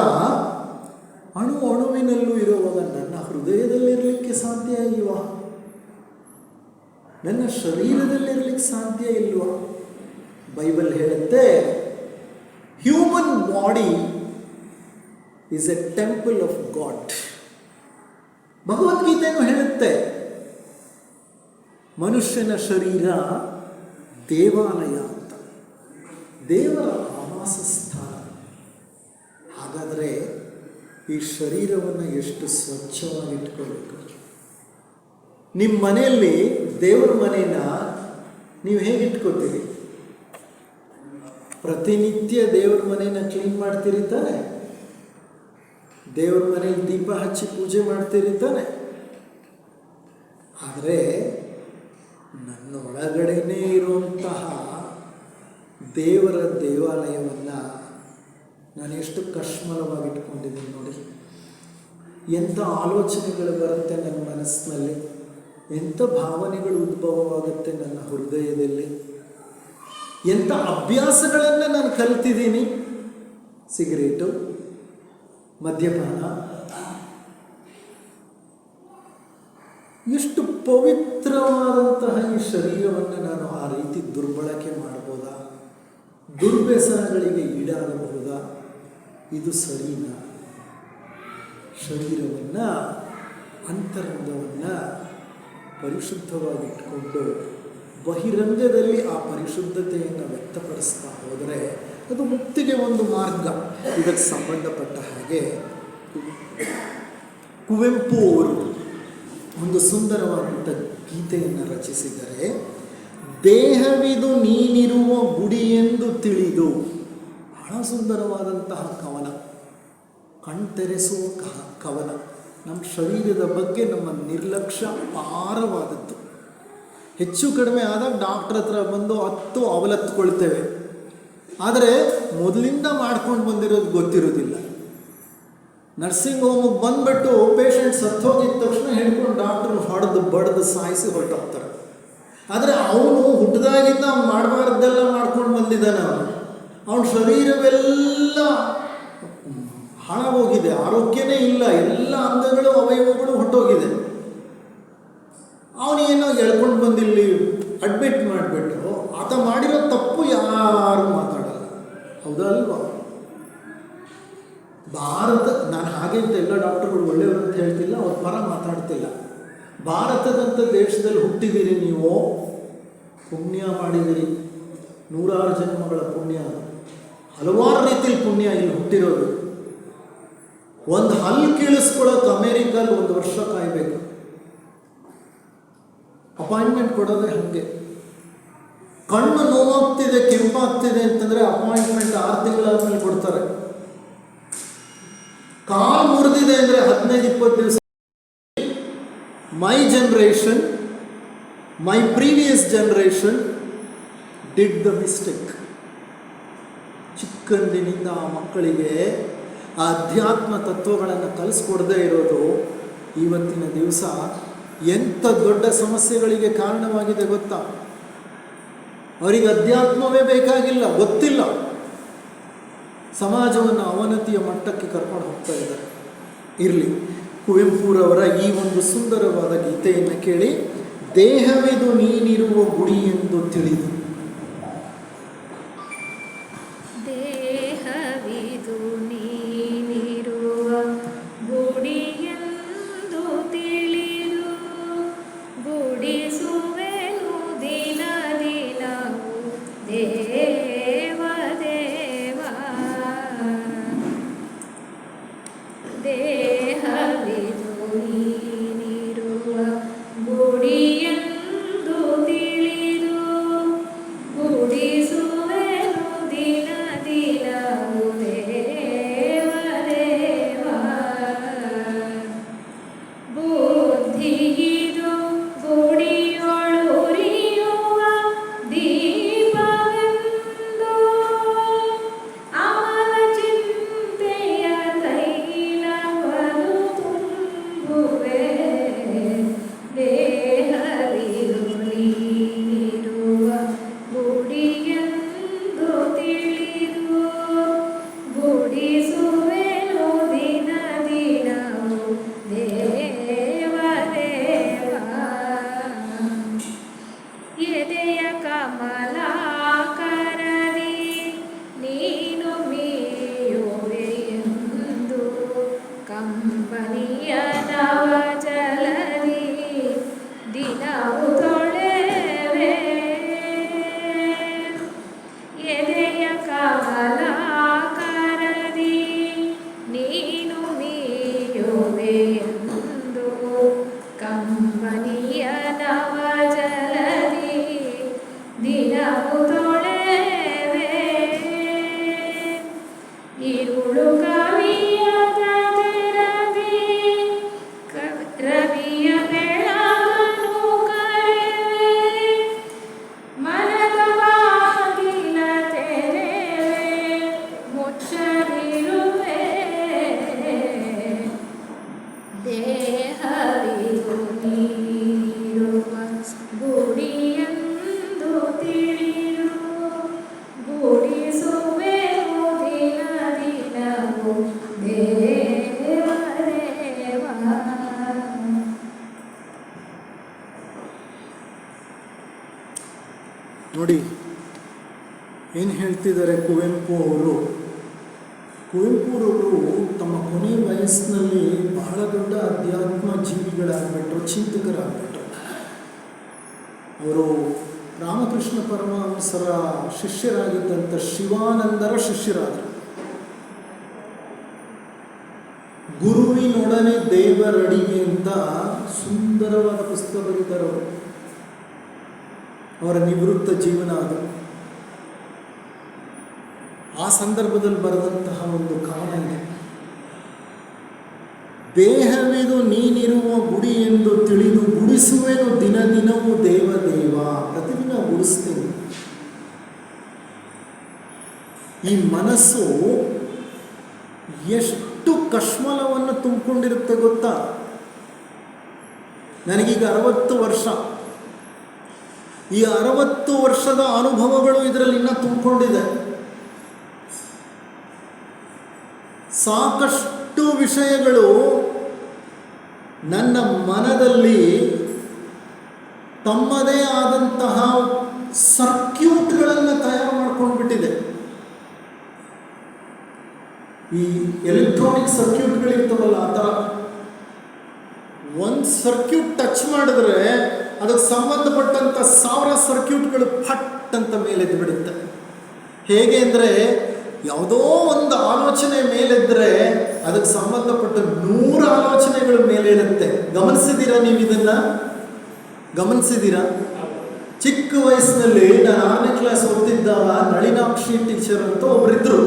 ಅಣುವಿನಲ್ಲೂ ಇರುವಾಗ ನನ್ನ ಹೃದಯದಲ್ಲಿರಲಿಕ್ಕೆ ಸಾಧ್ಯ ಇಲ್ವಾ? ನನ್ನ ಶರೀರದಲ್ಲಿರಲಿಕ್ಕೆ ಸಾಧ್ಯ ಇಲ್ವಾ? ಬೈಬಲ್ ಹೇಳುತ್ತೆ, human body is a temple of God. ಭಗವದ್ಗೀತೆಯನ್ನು ಹೇಳುತ್ತೆ, ಮನುಷ್ಯನ ಶರೀರ ದೇವಾಲಯ ಅಂತ, ದೇವರ ಆವಾಸ ಸ್ಥಾನ. ಹಾಗಾದರೆ ಈ ಶರೀರವನ್ನು ಎಷ್ಟು ಸ್ವಚ್ಛವಾಗಿ ಇಟ್ಕೊಳ್ಬೇಕು. ನಿಮ್ಮ ಮನೆಯಲ್ಲಿ ದೇವರ ಮನೇನ ನೀವು ಹೇಗೆ ಇಟ್ಕೋತೀರಿ? ಪ್ರತಿನಿತ್ಯ ದೇವರ ಮನೇನ ಕ್ಲೀನ್ ಮಾಡ್ತೀರಿ ತಾನೆ? ದೇವರ ಮನೇಲಿ ದೀಪ ಹಚ್ಚಿ ಪೂಜೆ ಮಾಡ್ತೀರಿ ತಾನೆ? ಆದರೆ ನನ್ನ ಒಳಗಡೆನೇ ಇರುವಂತಹ ದೇವರ ದೇವಾಲಯವನ್ನು ನಾನು ಎಷ್ಟು ಕಶ್ಮಲವಾಗಿ ಇಟ್ಕೊಂಡಿದ್ದೀನಿ ನೋಡಿ. ಎಂಥ ಆಲೋಚನೆಗಳು ಬರುತ್ತೆ ನನ್ನ ಮನಸ್ಸಿನಲ್ಲಿ, ಎಂಥ ಭಾವನೆಗಳು ಉದ್ಭವವಾಗುತ್ತೆ ನನ್ನ ಹೃದಯದಲ್ಲಿ, ಎಂಥ ಅಭ್ಯಾಸಗಳನ್ನು ನಾನು ಕಲಿತಿದ್ದೀನಿ. ಸಿಗರೇಟು, ಮದ್ಯಪಾನ, ಎಷ್ಟು ಪವಿತ್ರವಾದಂತಹ ಈ ಶರೀರವನ್ನು ನಾನು ಆ ರೀತಿ ದುರ್ಬಳಕೆ ಮಾಡ್ಬೋದಾ? ದುರ್ವ್ಯಸನಗಳಿಗೆ ಈಡಾಗಬಹುದಾ? ಇದು ಸರಿನಾ? ಶರೀರವನ್ನು, ಅಂತರಂಗವನ್ನು ಪರಿಶುದ್ಧವಾಗಿಟ್ಕೊಂಡು ಬಹಿರಂಗದಲ್ಲಿ ಆ ಪರಿಶುದ್ಧತೆಯನ್ನು ವ್ಯಕ್ತಪಡಿಸ್ತಾ ಹೋದರೆ ಅದು ಮುಕ್ತಿಗೆ ಒಂದು ಮಾರ್ಗ. ಇದಕ್ಕೆ ಸಂಬಂಧಪಟ್ಟ ಹಾಗೆ ಕುವೆಂಪು ಅವರು ಒಂದು ಸುಂದರವಾದಂಥ ಗೀತೆಯನ್ನು ರಚಿಸಿದರೆ, ದೇಹವಿದು ನೀನಿರುವ ಗುಡಿ ಎಂದು ತಿಳಿದು. ಬಹಳ ಸುಂದರವಾದಂತಹ ಕವನ, ಕಣ್ತೆರೆಸುವ ಕವನ. ನಮ್ಮ ಶರೀರದ ಬಗ್ಗೆ ನಮ್ಮ ನಿರ್ಲಕ್ಷ್ಯ ಅಪಾರವಾದದ್ದು. ಹೆಚ್ಚು ಕಡಿಮೆ ಆದಾಗ ಡಾಕ್ಟ್ರ್ ಹತ್ರ ಬಂದು 10 ಅವಲತ್ತುಕೊಳ್ತೇವೆ. ಆದರೆ ಮೊದಲಿಂದ ಮಾಡ್ಕೊಂಡು ಬಂದಿರೋದು ಗೊತ್ತಿರೋದಿಲ್ಲ. ನರ್ಸಿಂಗ್ ಹೋಮಿಗೆ ಬಂದುಬಿಟ್ಟು ಪೇಷಂಟ್ ಸತ್ತೋಗಿದ ತಕ್ಷಣ ಹಿಡ್ಕೊಂಡು ಡಾಕ್ಟ್ರು ಬಡ್ದು ಸಾಯಿಸಿ ಹೊರಟೋಗ್ತಾರೆ. ಆದರೆ ಅವನು ಹುಟ್ಟಿದಾಗಿಂದ ಮಾಡಬಾರ್ದೆಲ್ಲ ಮಾಡ್ಕೊಂಡು ಬಂದಿದ್ದಾನೆ. ಅವನ ಶರೀರವೆಲ್ಲ ಹಾಳಾಗೋಗಿದೆ, ಆರೋಗ್ಯನೇ ಇಲ್ಲ, ಎಲ್ಲ ಅಂಗಗಳು ಅವಯವಗಳು ಹೊಟ್ಟೋಗಿದೆ. ಅವನೇನೋ ಎಳ್ಕೊಂಡು ಬಂದಿಲ್ಲಿ ಅಡ್ಮಿಟ್ ಮಾಡಿಬಿಟ್ಟು ಆತ ಮಾಡಿರೋ ತಪ್ಪು ಯಾರು ಮಾತಾಡಲ್ಲ, ಹೌದಾ ಅಲ್ವಾ? ನಾನು ಹಾಗೆ ಅಂತ ಎಲ್ಲ ಡಾಕ್ಟರ್ಗಳು ಒಳ್ಳೆಯವರು ಅಂತ ಹೇಳ್ತಿಲ್ಲ, ಅವ್ರ ಪರ ಮಾತಾಡ್ತಿಲ್ಲ. ಭಾರತದಂಥ ದೇಶದಲ್ಲಿ ಹುಟ್ಟಿದ್ದೀರಿ, ನೀವು ಪುಣ್ಯ ಮಾಡಿದಿರಿ, 100 ಜನ್ಮಗಳ ಪುಣ್ಯ, ಹಲವಾರು ರೀತಿಯಲ್ಲಿ ಪುಣ್ಯ ಇಲ್ಲಿ ಹುಟ್ಟಿರೋದು. ಒಂದು ಹಲ್ಲು ಕೀಳಿಸ್ಕೊಳ್ಳೋಕೆ ಅಮೇರಿಕಲ್ಲಿ 1 ವರ್ಷ ಕಾಯಬೇಕು. ಅಪಾಯಿಂಟ್ಮೆಂಟ್ ಕೊಡೋದೇ ಹಾಗೆ. ಕಣ್ಣು ನೋವಾಗ್ತಿದೆ, ಕೆಂಪಾಗ್ತಿದೆ ಅಂತಂದರೆ ಅಪಾಯಿಂಟ್ಮೆಂಟ್ 6 ತಿಂಗಳಾದ್ಮೇಲೆ ಕೊಡ್ತಾರೆ. ಕಾಲು ಮುರಿದಿದೆ ಅಂದರೆ 15-20 ದಿವಸ. My generation, my previous generation did the mistake. ಚಿಕ್ಕಂದಿನಿಂದ ಆ ಮಕ್ಕಳಿಗೆ ಆ ಅಧ್ಯಾತ್ಮ ತತ್ವಗಳನ್ನು ಕಲಿಸ್ಕೊಡದೇ ಇರೋದು ಇವತ್ತಿನ ದಿವಸ ಎಂಥ ದೊಡ್ಡ ಸಮಸ್ಯೆಗಳಿಗೆ ಕಾರಣವಾಗಿದೆ ಗೊತ್ತಾ? ಅವರಿಗೆ ಅಧ್ಯಾತ್ಮವೇ ಬೇಕಾಗಿಲ್ಲ, ಗೊತ್ತಿಲ್ಲ. ಸಮಾಜವನ್ನು ಅವನತಿಯ ಮಟ್ಟಕ್ಕೆ ಕರ್ಕೊಂಡು ಹೋಗ್ತಾ ಇದ್ದಾರೆ. ಇರಲಿ, ಕುವೆಂಪುರವರ ಈ ಒಂದು ಸುಂದರವಾದ ಗೀತೆಯನ್ನು ಕೇಳಿ. ದೇಹವಿದು ನೀನಿರುವ ಗುಡಿ ಎಂದು ತಿಳಿದು ನೋಡಿ ಏನು ಹೇಳ್ತಿದ್ದಾರೆ ಕುವೆಂಪು ಅವರು. ಕುವೆಂಪುರವರು ತಮ್ಮ ಕೊನೆಯ ವಯಸ್ಸಿನಲ್ಲಿ ಬಹಳ ದೊಡ್ಡ ಅಧ್ಯಾತ್ಮ ಜೀವಿಗಳಾಗ್ಬಿಟ್ರು, ಚಿಂತಕರಾಗ್ಬಿಟ್ರು. ಅವರು ರಾಮಕೃಷ್ಣ ಪರಮಹಂಸರ ಶಿಷ್ಯರಾಗಿದ್ದಂಥ ಶಿವಾನಂದರ ಶಿಷ್ಯರಾದರು. ಗುರುವಿನೊಡನೆ ದೇವರಡಿಗೆ ಅಂತ ಸುಂದರವಾದ ಪುಸ್ತಕ ಬರೀತಾರೆ ಅವರು. ಅವರ ನಿವೃತ್ತ ಜೀವನ ಅದು. ಆ ಸಂದರ್ಭದಲ್ಲಿ ಬರೆದಂತಹ ಒಂದು ಕವನ ಇದೆ. ದೇಹವಿದು ನೀನಿರುವ ಗುಡಿ ಎಂದು ತಿಳಿದು ಗುಡಿಸುವೆನು ದಿನ ದಿನವೂ ದೇವ ಪ್ರತಿದಿನ ಗುಡಿಸ್ತೀನಿ. ಈ ಮನಸ್ಸು ಎಷ್ಟು ಕಶ್ಮಲವನ್ನು ತುಂಬಿಕೊಂಡಿರುತ್ತೆ ಗೊತ್ತಾ. ನನಗೀಗ 60 ವರ್ಷ. ಈ 60 ವರ್ಷದ ಅನುಭವಗಳು ಇದರಲ್ಲಿ ಇನ್ನೂ ತುಂಬಿಕೊಂಡಿದೆ. ಸಾಕಷ್ಟು ವಿಷಯಗಳು ನನ್ನ ಮನದಲ್ಲಿ ತಮ್ಮದೇ ಆದಂತಹ ಸರ್ಕ್ಯೂಟ್ಗಳನ್ನು ತಯಾರು ಮಾಡ್ಕೊಂಡು ಬಿಟ್ಟಿದೆ. ಈ ಎಲೆಕ್ಟ್ರಾನಿಕ್ ಸರ್ಕ್ಯೂಟ್ಗಳಿರ್ತವಲ್ಲ, ಆ ಥರ ಒಂದು ಸರ್ಕ್ಯೂಟ್ ಟಚ್ ಮಾಡಿದ್ರೆ ಅದಕ್ಕೆ ಸಂಬಂಧಪಟ್ಟಂಥ 1000 ಸರ್ಕ್ಯೂಟ್ಗಳು ಫಟ್ ಅಂತ ಮೇಲೆದ್ದು ಬಿಡುತ್ತೆ. ಹೇಗೆ ಅಂದರೆ, ಯಾವುದೋ ಒಂದು ಆಲೋಚನೆ ಮೇಲೆದ್ದರೆ ಅದಕ್ಕೆ ಸಂಬಂಧಪಟ್ಟ 100 ಆಲೋಚನೆಗಳು ಮೇಲೆ ಇರುತ್ತೆ. ಗಮನಿಸಿದ್ದೀರಾ ನೀವು ಇದನ್ನು? ಗಮನಿಸಿದ್ದೀರಾ? ಚಿಕ್ಕ ವಯಸ್ಸಿನಲ್ಲಿ ನಾನು 6ನೇ ಕ್ಲಾಸ್ ಓದ್ತಿದ್ದಾಗ ನಳಿನಾಕ್ಷಿ ಟೀಚರ್ ಅಂತ ಒಬ್ಬರಿದ್ದರು.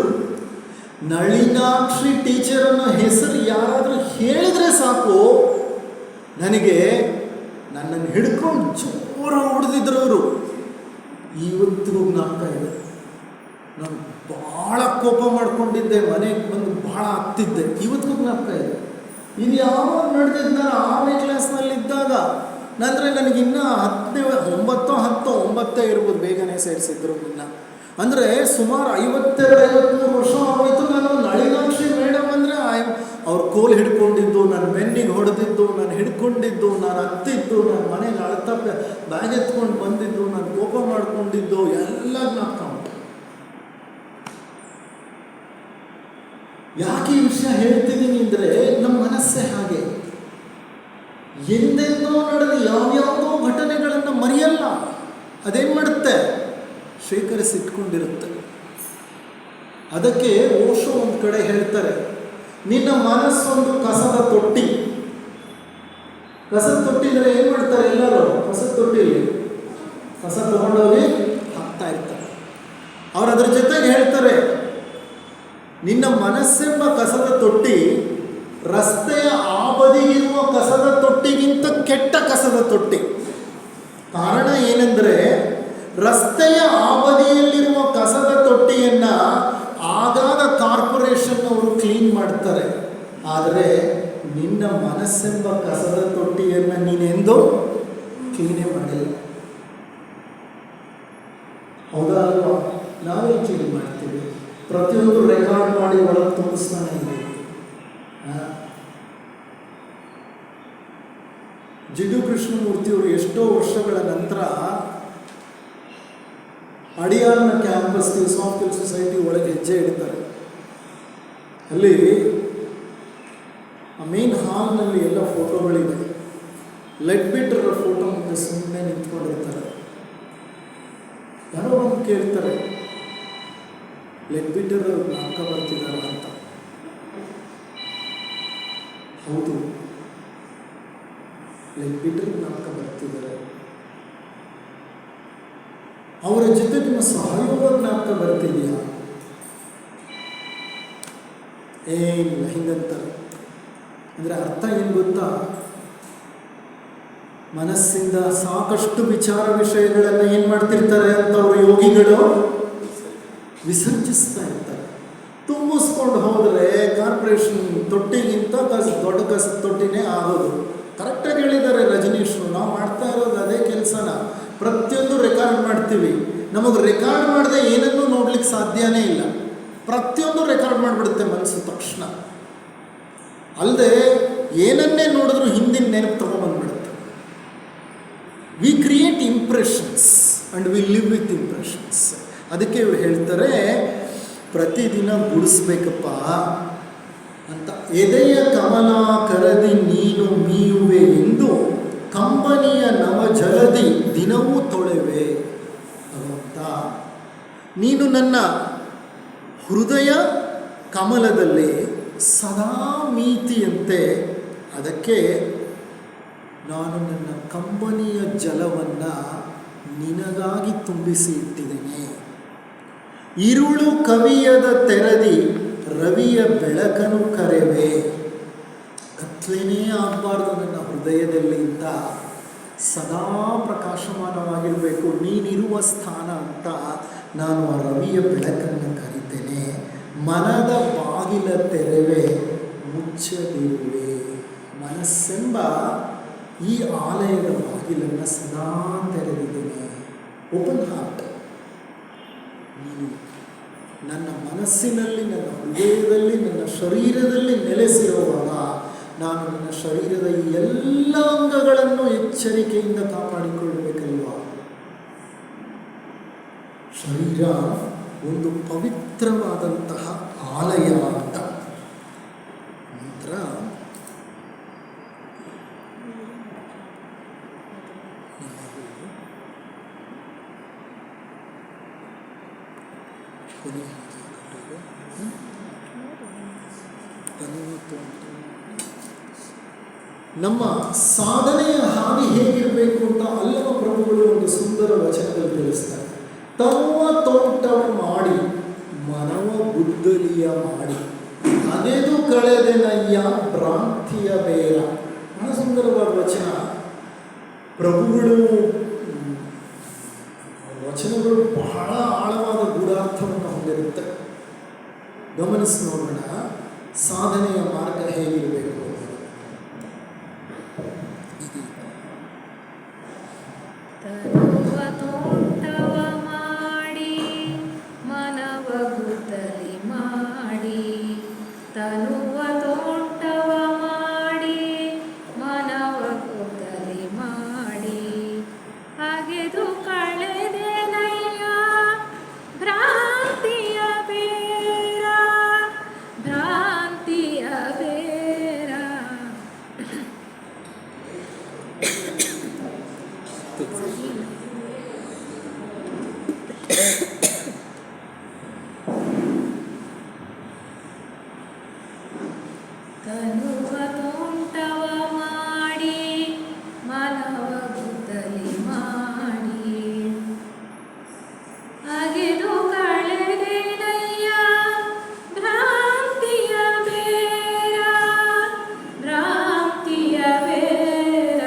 ನಳಿನಾಕ್ಷಿ ಟೀಚರನ್ನ ಹೆಸರು ಯಾರಾದರೂ ಹೇಳಿದರೆ ಸಾಕು, ನನಗೆ ನನ್ನನ್ನು ಹಿಡ್ಕೊಂಡು ಜೋರ ಹೊಡೆದಿದ್ರು ಅವರು. ಇವತ್ತಿಗೂ ಜ್ಞಾಪಕ ಇದೆ. ನಾನು ಭಾಳ ಕೋಪ ಮಾಡ್ಕೊಂಡಿದ್ದೆ, ಮನೆಗೆ ಬಂದು ಭಾಳ ಆಗ್ತಿದ್ದೆ. ಇವತ್ತಿಗೂ ಜ್ಞಾಪಕ ಇದೆ. ಇದು ಯಾವಾಗ ನಡೆದಿದ್ದು? ನಾನು 6ನೇ ಕ್ಲಾಸ್ನಲ್ಲಿದ್ದಾಗ. ಅಂದರೆ ನನಗಿನ್ನ 9 ಇರ್ಬೋದು, ಬೇಗನೆ ಸೇರಿಸಿದ್ರು ಇನ್ನು. ಅಂದರೆ ಸುಮಾರು 52-53 ವರ್ಷ ಆಗೋಯ್ತು. ನಾನು ನಳಿನಾಕ್ಷಿ ಮೇಡಮ್ ಅಂದರೆ ಅವ್ರು ಕೋಲ್ ಹಿಡ್ಕೊಂಡಿದ್ದು, ನನ್ನ ಬೆನ್ನಿಗೆ ಹೊಡೆದಿದ್ದು, ನಾನು ಹಿಡ್ಕೊಂಡಿದ್ದು, ನಾನು ಹತ್ತಿದ್ದು, ನನ್ನ ಮನೆಗೆ ಅಳ್ತಾ ಬ್ಯಾಗ್ ಎತ್ಕೊಂಡು ಬಂದಿದ್ದು, ನಾನು ಕೋಪ ಮಾಡ್ಕೊಂಡಿದ್ದು ಎಲ್ಲ ಜ್ಞಾಪಕ ಉಂಟು. ಯಾಕೆ ಈ ವಿಷಯ ಹೇಳ್ತಿದ್ದೀನಿ ಅಂದರೆ, ನಮ್ಮ ಮನಸ್ಸೇ ಹಾಗೆ. ಎಂದೆಂದೋ ನಡೆದ ಯಾವ್ಯಾವುದೋ ಘಟನೆಗಳನ್ನು ಮರೆಯಲ್ಲ. ಅದೇನು ಮಾಡುತ್ತೆ? ಶೇಖರಿಸಿಟ್ಕೊಂಡಿರುತ್ತೆ. ಅದಕ್ಕೆ ಓಶೋ ಒಂದು ಕಡೆ ಹೇಳ್ತಾರೆ, ನಿನ್ನ ಮನಸ್ಸೊಂದು ಕಸದ ತೊಟ್ಟಿ. ಕಸದ ತೊಟ್ಟಿ ಅಂದರೆ ಏನು ಮಾಡ್ತಾರೆ ಎಲ್ಲರೂ? ಕಸದ ತೊಟ್ಟಿಲಿ ಕಸ ತಗೊಂಡೋಗಿ ಹಾಕ್ತಾ ಇರ್ತಾರೆ. ಅವ್ರು ಅದ್ರ ಜೊತೆಗೆ ಹೇಳ್ತಾರೆ, ನಿನ್ನ ಮನಸ್ಸೆಂಬ ಕಸದ ತೊಟ್ಟಿ ರಸ್ತೆಯ ಆ ಬದಿಗಿರುವ ಕಸದ ತೊಟ್ಟಿಗಿಂತ ಕೆಟ್ಟ ಕಸದ ತೊಟ್ಟಿ. ಕಾರಣ ಏನೆಂದರೆ, ರಸ್ತೆಯ ಆ ಬದಿಯಲ್ಲಿರುವ ಕಸದ ತೊಟ್ಟಿಯನ್ನು ಆಗಾಗ ಕಾರ್ಪೊರೇಷನ್ ಅವರು ಕ್ಲೀನ್ ಮಾಡ್ತಾರೆ. ಆದರೆ ನಿನ್ನ ಮನಸ್ಸೆಂಬ ಕಸದ ತೊಟ್ಟಿಯನ್ನು ನೀನೆಂದು ಕ್ಲೀನೇ ಮಾಡಿಲ್ಲ. ಹೌದಾ ಅಲ್ವಾ? ನಾವೇ ಕ್ಲೀನ್ ಮಾಡ್ತೀವಿ. ಪ್ರತಿಯೊಂದು ರೆಕಾರ್ಡ್ ಮಾಡಿ ಒಳಗೆ ತುಂಬಿಸ್ತಾನೆ ಇದ್ದೀವಿ. ಜಿಡ್ಡು ಕೃಷ್ಣಮೂರ್ತಿಯವರು ಎಷ್ಟೋ ವರ್ಷಗಳ ನಂತರ ಅಡಿಯಾರ್ನ ಕ್ಯಾಂಪಸ್ ಥಿಯೋಸಾಫಿಕಲ್ ಸೊಸೈಟಿ ಒಳಗೆ ಹೆಜ್ಜೆ ಇಡ್ತಾರೆ. ಅಲ್ಲಿ ಆ ಮೇನ್ ಹಾಲ್ನಲ್ಲಿ ಎಲ್ಲ ಫೋಟೋಗಳಿದೆ. ಲೆಡ್ಬಿಟರ್ ಫೋಟೋ ಮುಂದೆ ಸುಮ್ಮನೆ ನಿಂತ್ಕೊಂಡಿರ್ತಾರೆ. ಯಾರೋ ಒಂದು ಕೇಳ್ತಾರೆ, ಲೆಡ್ಬಿಟರ್ ನಾಟಕ ಬರ್ತಿದ್ದಾರೆ ಅಂತ. ಹೌದು, ಲೆಡ್ಬಿಟರ್ ನಾಟಕ ಬರ್ತಿದ್ದಾರೆ. ಅವರ ಜೊತೆ ನಿಮ್ಮ ಸಹಯೋಗ ಜ್ಞಾಪಕ ಬರ್ತಿದೆಯಾ? ಏನಿಲ್ಲ, ಹಿಂಗಂತಾರೆ. ಅಂದರೆ ಅರ್ಥ ಏನು ಗೊತ್ತಾ? ಮನಸ್ಸಿಂದ ಸಾಕಷ್ಟು ವಿಚಾರ ವಿಷಯಗಳನ್ನು ಏನು ಮಾಡ್ತಿರ್ತಾರೆ ಅಂತ ಅವರು ಯೋಗಿಗಳು ವಿಸರ್ಜಿಸ್ತಾ ಇರ್ತಾರೆ. ತುಂಬಿಸ್ಕೊಂಡು ಹೋದರೆ ಕಾರ್ಪೊರೇಷನ್ ತೊಟ್ಟಿಗಿಂತ ದೊಡ್ಡ ಕಸದ ತೊಟ್ಟಿನೇ ಆಗೋದು. ಕರೆಕ್ಟಾಗಿ ಹೇಳಿದ್ದಾರೆ ರಜನೀಶ್ರು. ನಾವು ಮಾಡ್ತಾ ಇರೋದು ಅದೇ ಕೆಲಸನ. ಪ್ರತಿಯೊಂದು ರೆಕಾರ್ಡ್ ಮಾಡ್ತೀವಿ. ನಮಗೆ ರೆಕಾರ್ಡ್ ಮಾಡದೆ ಏನನ್ನೂ ನೋಡ್ಲಿಕ್ಕೆ ಸಾಧ್ಯನೇ ಇಲ್ಲ. ಪ್ರತಿಯೊಂದು ರೆಕಾರ್ಡ್ ಮಾಡಿಬಿಡುತ್ತೆ ಮನಸ್ಸು ತಕ್ಷಣ. ಅಲ್ಲದೆ ಏನನ್ನೇ ನೋಡಿದ್ರು ಹಿಂದಿನ ನೆನಪು ತಗೊಂಡ್ಬಂದ್ಬಿಡುತ್ತೆ. We create impressions. And we live with impressions. ಅದಕ್ಕೆ ಇವ್ರು ಹೇಳ್ತಾರೆ ಪ್ರತಿದಿನ ಗುಡಿಸ್ಬೇಕಪ್ಪ ಅಂತ. ಎದೆಯ ಕಮಲಾಕರದಿ ನೀನು ಮೀಯುವೆ ಎಂದು ಕಂಬನಿಯ ನವಜಲದಿ ದಿನವೂ ತೊಳೆವೆ ಭಗವಂತ. ನೀನು ನನ್ನ ಹೃದಯ ಕಮಲದಲ್ಲಿ ಸದಾ ಮೀತಿಯಂತೆ, ಅದಕ್ಕೆ ನಾನು ನನ್ನ ಕಂಬನಿಯ ಜಲವನ್ನು ನಿನಗಾಗಿ ತುಂಬಿಸಿ ಇಟ್ಟಿದ್ದೇನೆ. ഇരുಳು ಕವಿಯದ ತೆರದಿ ರವಿಯ ಬೆಳಕನು ಕರೆವೆ. ಕತ್ಲೇನೇ ಆಗಬಾರ್ದು ನನ್ನ ಹೃದಯದಲ್ಲಿ ಅಂತ, ಸದಾ ಪ್ರಕಾಶಮಾನವಾಗಿರಬೇಕು ನೀನಿರುವ ಸ್ಥಾನ ಅಂತ ನಾನು ಆ ರವಿಯ ಬೆಳಕನ್ನು ಕರಿತೇನೆ. ಮನದ ಬಾಗಿಲ ತೆರೆವೆ ಮುಚ್ಚದಿರುವೆ. ಮನಸ್ಸೆಂಬ ಈ ಆಲಯದ ಬಾಗಿಲನ್ನು ಸದಾ ತೆರೆದಿದ್ದೇನೆ. Open heart. ನೀನು ನನ್ನ ಮನಸ್ಸಿನಲ್ಲಿ, ನನ್ನ ಹೃದಯದಲ್ಲಿ, ನನ್ನ ಶರೀರದಲ್ಲಿ ನೆಲೆಸಿರುವಾಗ ನಾನು ನನ್ನ ಶರೀರದ ಈ ಎಲ್ಲ ಅಂಗಗಳನ್ನು ಎಚ್ಚರಿಕೆಯಿಂದ ಕಾಪಾಡಿಕೊಳ್ಳಬೇಕಲ್ವ. ಶರೀರ ಒಂದು ಪವಿತ್ರವಾದಂತಹ ಆಲಯ ಅಂತ. ನಂತರ ನಮ್ಮ ಸಾಧನೆಯ ಹಾದಿ ಹೇಗಿರಬೇಕು ಅಂತ ಅಲ್ಲಮ ಪ್ರಭುಗಳು ಒಂದು ಸುಂದರ ವಚನದಲ್ಲಿ ತಿಳಿಸ್ತಾರೆ. ತರುವ ತೋಟವ ಮಾಡಿ ಮನವ ಗುದ್ದಲಿಯ ಮಾಡಿ ಅದೇದು ಕಳೆದೆನಯ್ಯ ಭ್ರಾಂತಿಯ ಬೇರ. ಬಹಳ ಸುಂದರವಾದ ವಚನ. ಪ್ರಭುಗಳು ವಚನಗಳು ಬಹಳ ಆಳವಾದ ಗೂಢಾರ್ಥವನ್ನು ಹೊಂದಿರುತ್ತೆ. ಗಮನಿಸಿ ನೋಡೋಣ ಸಾಧನೆಯ ಮಾರ್ಗ ಹೇಗಿರಬೇಕು. ತರುವ ತೋಟವ ಮಾಡಿ ಮನವ ಗುದ್ದಲಿ ಮಾಡಿ, ತರುವ ತೋಟವ ಮಾಡಿ ಮನವ ಗುದ್ದಲಿ ಮಾಡಿ, ಅಗೆದು ಕಳೆದೆನಯ್ಯ ಭ್ರಾಂತಿಯ ಬೇರ, ಭ್ರಾಂತಿಯ ಬೇರ. ತನುವ ತೋಟವ ಮಾಡಿ ಮನವ ಗುದ್ದಲಿ ಮಾಡಿ, ಅಗೆದು ಕಳೆದೆನಯ್ಯ ಭ್ರಾಂತಿಯ ಬೇರ, ಭ್ರಾಂತಿಯ ಬೇರ.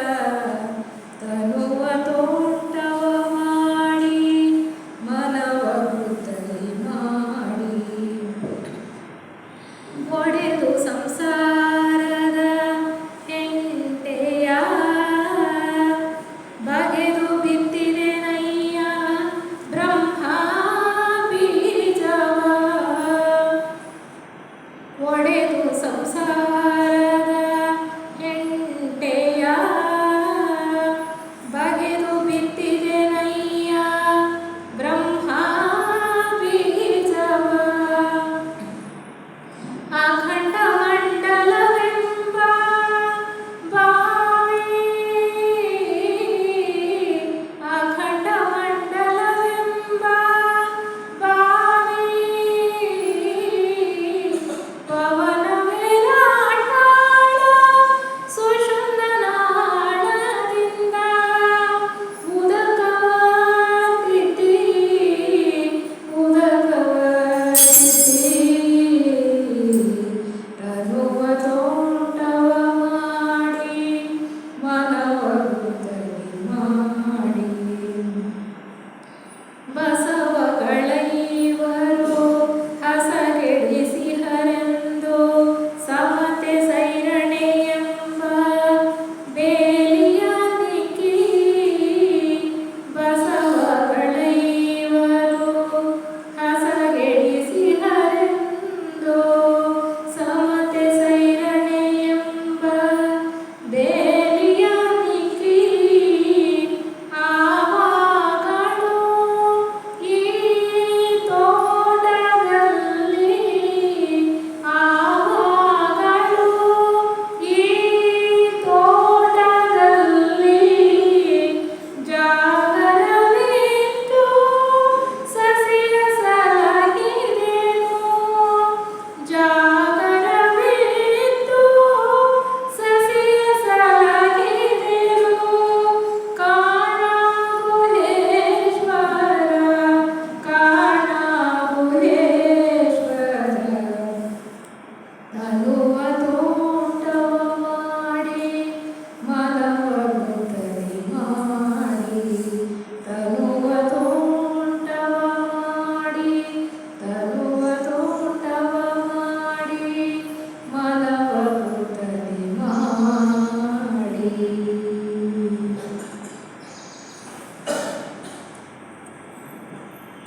ತನುವ ತೋಟವ ಮಾಡಿ ಮನವ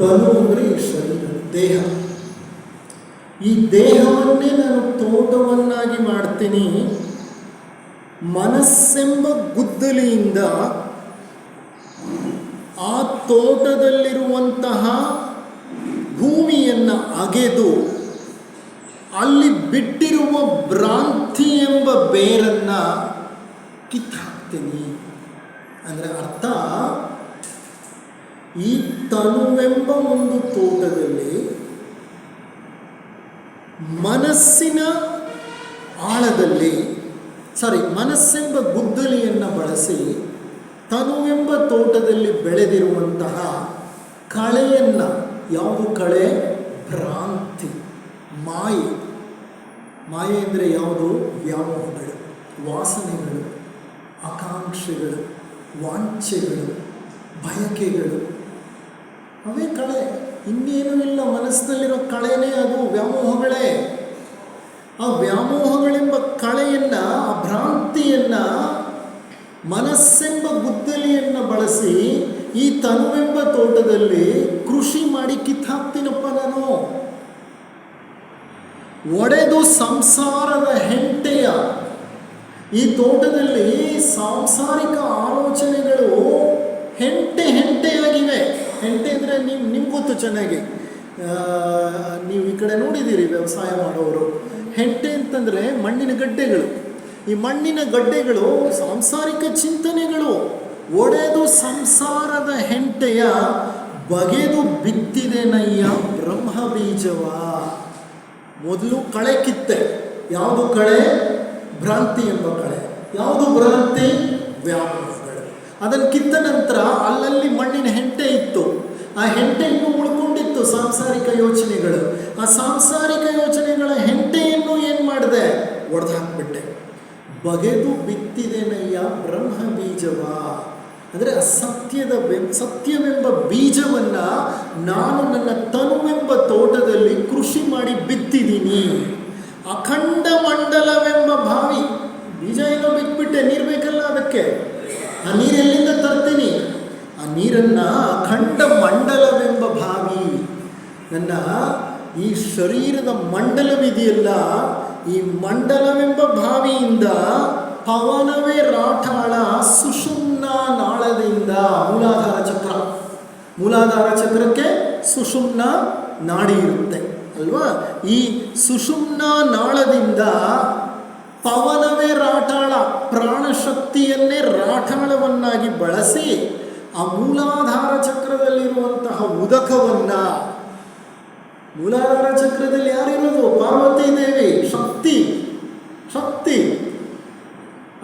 ತನು ಅಂದರೆ ಈ ಶರೀರ, ದೇಹ. ಈ ದೇಹವನ್ನೇ ನಾನು ತೋಟವನ್ನಾಗಿ ಮಾಡ್ತೀನಿ. ಮನಸ್ಸೆಂಬ ಗುದ್ದಲಿಯಿಂದ ಆ ತೋಟದಲ್ಲಿರುವಂತಹ ಭೂಮಿಯನ್ನು ಅಗೆದು ಅಲ್ಲಿ ಬಿಟ್ಟಿರುವ ಭ್ರಾಂತಿ ಎಂಬ ಬೇರನ್ನು ಕಿತ್ತಾಕ್ತೀನಿ. ಅಂದರೆ ಅರ್ಥ, ಈ ತನುವೆಂಬ ಒಂದು ತೋಟದಲ್ಲಿ ಮನಸ್ಸಿನ ಆಳದಲ್ಲಿ ಮನಸ್ಸೆಂಬ ಗುದ್ದಲಿಯನ್ನು ಬಳಸಿ ತನುವೆಂಬ ತೋಟದಲ್ಲಿ ಬೆಳೆದಿರುವಂತಹ ಕಳೆಯನ್ನು, ಯಾವುದು ಕಳೆ? ಭ್ರಾಂತಿ, ಮಾಯೆ. ಮಾಯೆ ಅಂದರೆ ಯಾವುದು? ವ್ಯಾಮೋಹಗಳು, ವಾಸನೆಗಳು, ಆಕಾಂಕ್ಷೆಗಳು, ವಾಂಛೆಗಳು, ಬಯಕೆಗಳು, ಅವೇ ಕಳೆ. ಇನ್ನೇನೂ ಇಲ್ಲ. ಮನಸ್ಸಿನಲ್ಲಿರೋ ಕಳೆನೇ ಅದು, ವ್ಯಾಮೋಹಗಳೇ. ಆ ವ್ಯಾಮೋಹಗಳೆಂಬ ಕಳೆಯನ್ನು, ಆ ಭ್ರಾಂತಿಯನ್ನು ಮನಸ್ಸೆಂಬ ಗುದ್ದಲಿಯನ್ನು ಬಳಸಿ ಈ ತನುವೆಂಬ ತೋಟದಲ್ಲಿ ಕೃಷಿ ಮಾಡಿ ಕಿತ್ತಾಕ್ತೀನಪ್ಪ ನಾನು. ಒಡೆದು ಸಂಸಾರದ ಹೆಂಟೆಯ ಈ ತೋಟದಲ್ಲಿ ಸಾಂಸಾರಿಕ ಆಲೋಚನೆಗಳು ಹೆಂಟೆಯಾಗಿವೆ. ಹೆಂಟೆ ಅಂದರೆ ನಿಮ್ಗೆ ಗೊತ್ತು ಚೆನ್ನಾಗಿ, ನೀವು ಈ ಕಡೆ ನೋಡಿದ್ದೀರಿ ವ್ಯವಸಾಯ ಮಾಡೋರು. ಹೆಂಟೆ ಅಂತಂದರೆ ಮಣ್ಣಿನ ಗಡ್ಡೆಗಳು. ಈ ಮಣ್ಣಿನ ಗಡ್ಡೆಗಳು ಸಾಂಸಾರಿಕ ಚಿಂತನೆಗಳು. ಒಡೆದು ಸಂಸಾರದ ಹೆಂಟೆಯ ಬಗೆದು ಬಿತ್ತಿದೆನಯ್ಯ ಬ್ರಹ್ಮ ಬೀಜವ. ಮೊದಲು ಕಳೆ ಕಿತ್ತೆ. ಯಾವುದು ಕಳೆ? ಭ್ರಾಂತಿ ಎಂಬ ಕಳೆ. ಯಾವುದು ಭ್ರಾಂತಿ? ವ್ಯಾಮೋಹಗಳು. ಅದನ್ನು ಕಿತ್ತ ನಂತರ ಅಲ್ಲಲ್ಲಿ ಮಣ್ಣಿನ ಹೆಂಟೆ ಇತ್ತು. ಆ ಹೆಂಟೆ ಇನ್ನೂ ಉಳ್ಕೊಂಡಿತ್ತು, ಸಾಂಸಾರಿಕ ಯೋಚನೆಗಳು. ಆ ಸಾಂಸಾರಿಕ ಯೋಚನೆಗಳ ಹೆಂಟೆಯನ್ನು ಏನು ಮಾಡಿದೆ? ಒಡೆದು ಹಾಕ್ಬಿಟ್ಟೆ. ಬಗೆದು ಬಿತ್ತಿದೆನಯ್ಯ ಬ್ರಹ್ಮ ಬೀಜವ. ಅಂದರೆ ಸತ್ಯವೆಂಬ ಬೀಜವನ್ನು ನಾನು ನನ್ನ ತನುವೆಂಬ ತೋಟದಲ್ಲಿ ಕೃಷಿ ಮಾಡಿ ಬಿತ್ತಿದ್ದೀನಿ. ಅಖಂಡ ಮಂಡಲವೆಂಬ ಬಾವಿ. ಬೀಜ ಏನೋ ಬಿಟ್ಬಿಟ್ಟೆ, ನೀರು ಬೇಕಲ್ಲ ಅದಕ್ಕೆ. ಆ ನೀರು ಎಲ್ಲಿಂದ ತರ್ತೀನಿ? ಆ ನೀರನ್ನು ಅಖಂಡ ಮಂಡಲವೆಂಬ ಬಾವಿ. ನನ್ನ ಈ ಶರೀರದ ಮಂಡಲವಿದೆಯಲ್ಲ, ಈ ಮಂಡಲವೆಂಬ ಬಾವಿಯಿಂದ ಪವನವೇ ರಾಠಾಳ ಸುಷುಮ್ನ ನಾಳದಿಂದ. ಮೂಲಾಧಾರ ಚಕ್ರಕ್ಕೆ ಸುಷುಮ್ನ ನಾಡಿ ಇರುತ್ತೆ ಅಲ್ವಾ? ಈ ಸುಷುಮ್ನ ನಾಳದಿಂದ ಪವನವೇ ರಾಠಾಳ, ಪ್ರಾಣಶಕ್ತಿಯನ್ನೇ ರಾಠಾಳವನ್ನಾಗಿ ಬಳಸಿ ಆ ಮೂಲಾಧಾರ ಚಕ್ರದಲ್ಲಿರುವಂತಹ ಉದಕವನ್ನು, ಮೂಲಾಧಾರ ಚಕ್ರದಲ್ಲಿ ಯಾರಿರೋದು? ಪಾರ್ವತಿ ದೇವಿ, ಶಕ್ತಿ.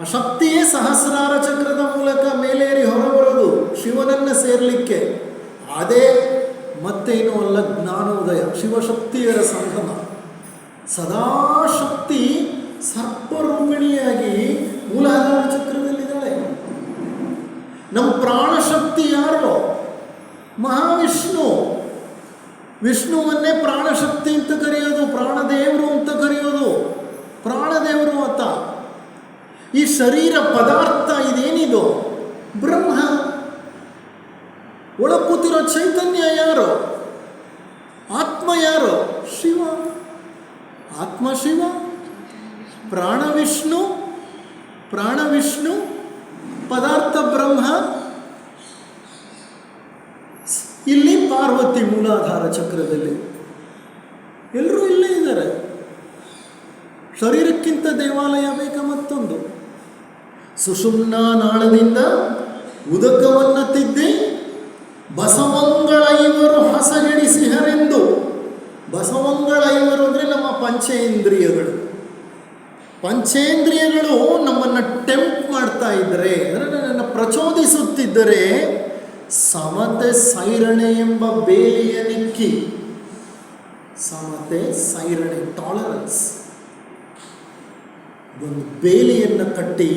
ಆ ಶಕ್ತಿಯೇ ಸಹಸ್ರಾರ ಚಕ್ರದ ಮೂಲಕ ಮೇಲೇರಿ ಹೊರಬರೋದು ಶಿವನನ್ನು ಸೇರಲಿಕ್ಕೆ. ಅದೇ ಮತ್ತೇನೂ ಅಲ್ಲ, ಜ್ಞಾನೋದಯ, ಶಿವಶಕ್ತಿಯರ ಸಂಗಮ. ಸದಾ ಶಕ್ತಿ ಸರ್ಪರೂಪಿಣಿಯಾಗಿ ಮೂಲಾಧಾರ ಚಕ್ರದಲ್ಲಿದ್ದಾಳೆ. ನಮ್ಮ ಪ್ರಾಣಶಕ್ತಿ ಯಾರು? ಮಹಾವಿಷ್ಣು. ವಿಷ್ಣುವನ್ನೇ ಪ್ರಾಣಶಕ್ತಿ ಅಂತ ಕರೆಯೋದು, ಪ್ರಾಣದೇವರು ಅಂತ ಕರೆಯೋದು. ಪ್ರಾಣದೇವರು ಅಂತ. ಈ ಶರೀರ ಪದಾರ್ಥ ಇದೇನಿದು? ಬ್ರಹ್ಮ. ಒಳಕೂತಿರೋ ಚೈತನ್ಯ ಯಾರು? ಆತ್ಮ ಯಾರು? ಶಿವ. ಆತ್ಮ ಶಿವ, ಪ್ರಾಣವಿಷ್ಣು, ಪದಾರ್ಥ ಬ್ರಹ್ಮ. ಇಲ್ಲಿ ಪಾರ್ವತಿ ಮೂಲಾಧಾರ ಚಕ್ರದಲ್ಲಿ. ಎಲ್ಲರೂ ಇಲ್ಲೇ ಇದ್ದಾರೆ. ಶರೀರಕ್ಕಿಂತ ದೇವಾಲಯ ಬೇಕ ಮತ್ತೊಂದು. ಸುಷುಮ್ನ ನಾಳದಿಂದ ಉದಕವನ್ನು ತಿದ್ದಿ ಬಸವಂಗಳೈವರು ಹಸಗೆಡಿಸಿಹರೆಂದು. ಬಸವಂಗಳೈವರು ಅಂದರೆ ನಮ್ಮ ಪಂಚೇಂದ್ರಿಯಗಳು. ಪಂಚೇಂದ್ರಿಯಗಳು ನಮ್ಮನ್ನು ಟೆಂಪ್ಟ್ ಮಾಡ್ತಾ ಇದ್ದರೆ, ಅಂದರೆ ನನ್ನನ್ನು ಪ್ರಚೋದಿಸುತ್ತಿದ್ದರೆ, ಸಮತೆ ಸೈರಣೆ ಎಂಬ ಬೇಲಿಯ ನಿಕ್ಕಿ. ಸಮತೆ ಸೈರಣೆ, ಟಾಲರೆನ್ಸ್, ಒಂದು ಬೇಲಿಯನ್ನು ಕಟ್ಟಿ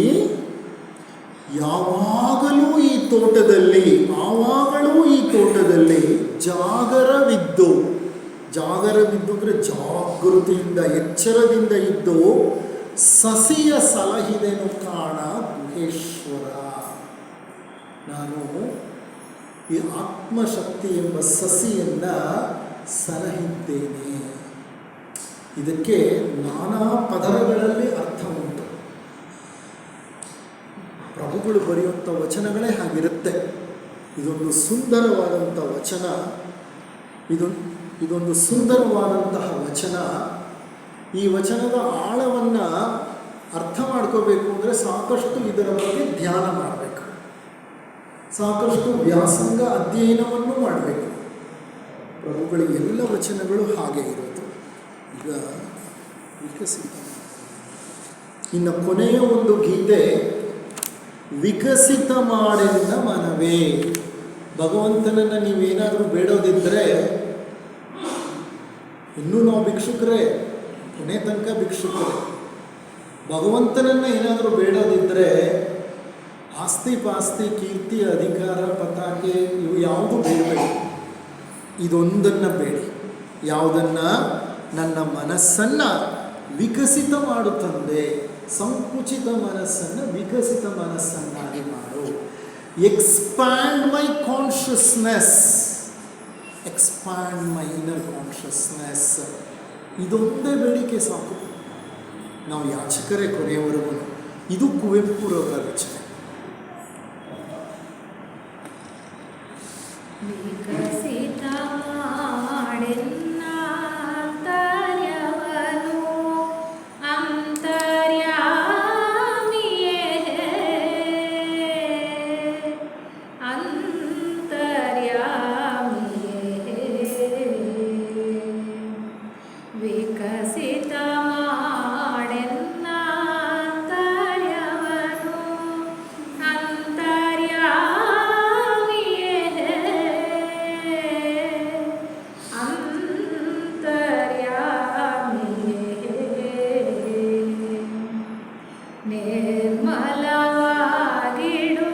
ಯಾವಾಗಲೂ ಈ ತೋಟದಲ್ಲಿ ಜಾಗರವಿದ್ದು ಅಂದರೆ ಜಾಗೃತಿಯಿಂದ, ಎಚ್ಚರದಿಂದ ಇದ್ದು ಸಸಿಯ ಸಲಹಿದೆನು ಕಾಣ ಗುಹೇಶ್ವರ. ನಾನು ಈ ಆತ್ಮಶಕ್ತಿ ಎಂಬ ಸಸಿಯನ್ನು ಸಲಹಿದ್ದೇನೆ. ಇದಕ್ಕೆ ನಾನಾ ಪದರಗಳಲ್ಲಿ ಅರ್ಥ ಉಂಟು. ಪ್ರಭುಗಳು ಬರೆಯುವಂಥ ವಚನಗಳೇ ಹಾಗಿರುತ್ತೆ. ಇದೊಂದು ಸುಂದರವಾದಂಥ ವಚನ. ಇದೊಂದು ಸುಂದರವಾದಂತಹ ವಚನ. ಈ ವಚನದ ಆಳವನ್ನು ಅರ್ಥ ಮಾಡ್ಕೋಬೇಕು ಅಂದರೆ ಸಾಕಷ್ಟು ಇದರ ಬಗ್ಗೆ ಧ್ಯಾನ ಮಾಡಬೇಕು, ಸಾಕಷ್ಟು ವ್ಯಾಸಂಗ ಅಧ್ಯಯನವನ್ನು ಮಾಡಬೇಕು. ಪ್ರಭುಗಳ ಎಲ್ಲ ವಚನಗಳು ಹಾಗೆ ಇರೋದು. ಈಗ ವಿಕಸಿತ. ಇನ್ನು ಕೊನೆಯ ಒಂದು ಗೀತೆ, ವಿಕಸಿತ ಮಾಡೆನ್ನ ಮನವೇ. ಭಗವಂತನನ್ನು ನೀವೇನಾದರೂ ಬೇಡೋದಿದ್ದರೆ, ಇನ್ನೂ ನಾವು ಭಿಕ್ಷುಕರೇ, ಕೊನೆ ತನಕ ಭಿಕ್ಷುಕರೇ. ಭಗವಂತನನ್ನು ಏನಾದರೂ ಬೇಡೋದಿದ್ದರೆ ಆಸ್ತಿ ಪಾಸ್ತಿ ಕೀರ್ತಿ ಅಧಿಕಾರ ಪತಾಕೆ ಇವು ಯಾವುದು ಬೇಡಬೇಡಿ. ಇದೊಂದನ್ನು ಬೇಡಿ. ಯಾವುದನ್ನು? ನನ್ನ ಮನಸ್ಸನ್ನು ವಿಕಸಿತ ಮಾಡು ತಂದೆ. ಸಂಕುಚಿತ ಮನಸ್ಸನ್ನು ವಿಕಸಿತ ಮನಸ್ಸನ್ನಾಗಿ ಮಾಡು. ಎಕ್ಸ್ಪ್ಯಾಂಡ್ ಮೈ ಕಾನ್ಷಿಯಸ್ನೆಸ್, ಎಕ್ಸ್ಪ್ಯಾಂಡ್ ಮೈ ಇನ್ನರ್ ಕಾನ್ಷಿಯಸ್ನೆಸ್. ಇದೊಂದೇ ಬೇಡಿಕೆ ಸಾಕು. ನಾವು ಯಾಚಕರೇ ಕೊನೆಯವರೆಗೂ. ಇದು ಕುವೆಂಪುರವರ ರಚನೆ. ವಿಕಸಿತ ಮಾಡೆನ್ನ ಅಂತರ್ಯವನು ಅಂತರ್ಯಾಮಿಯೇ ಅಂತರ್ಯಾಮಿಯೇ ವಿಕಸಿತ ಮಾಡೆನ್ನ ಅಂತರ್ಯವನು ನಿರ್ಮಲವಾಗಿಡು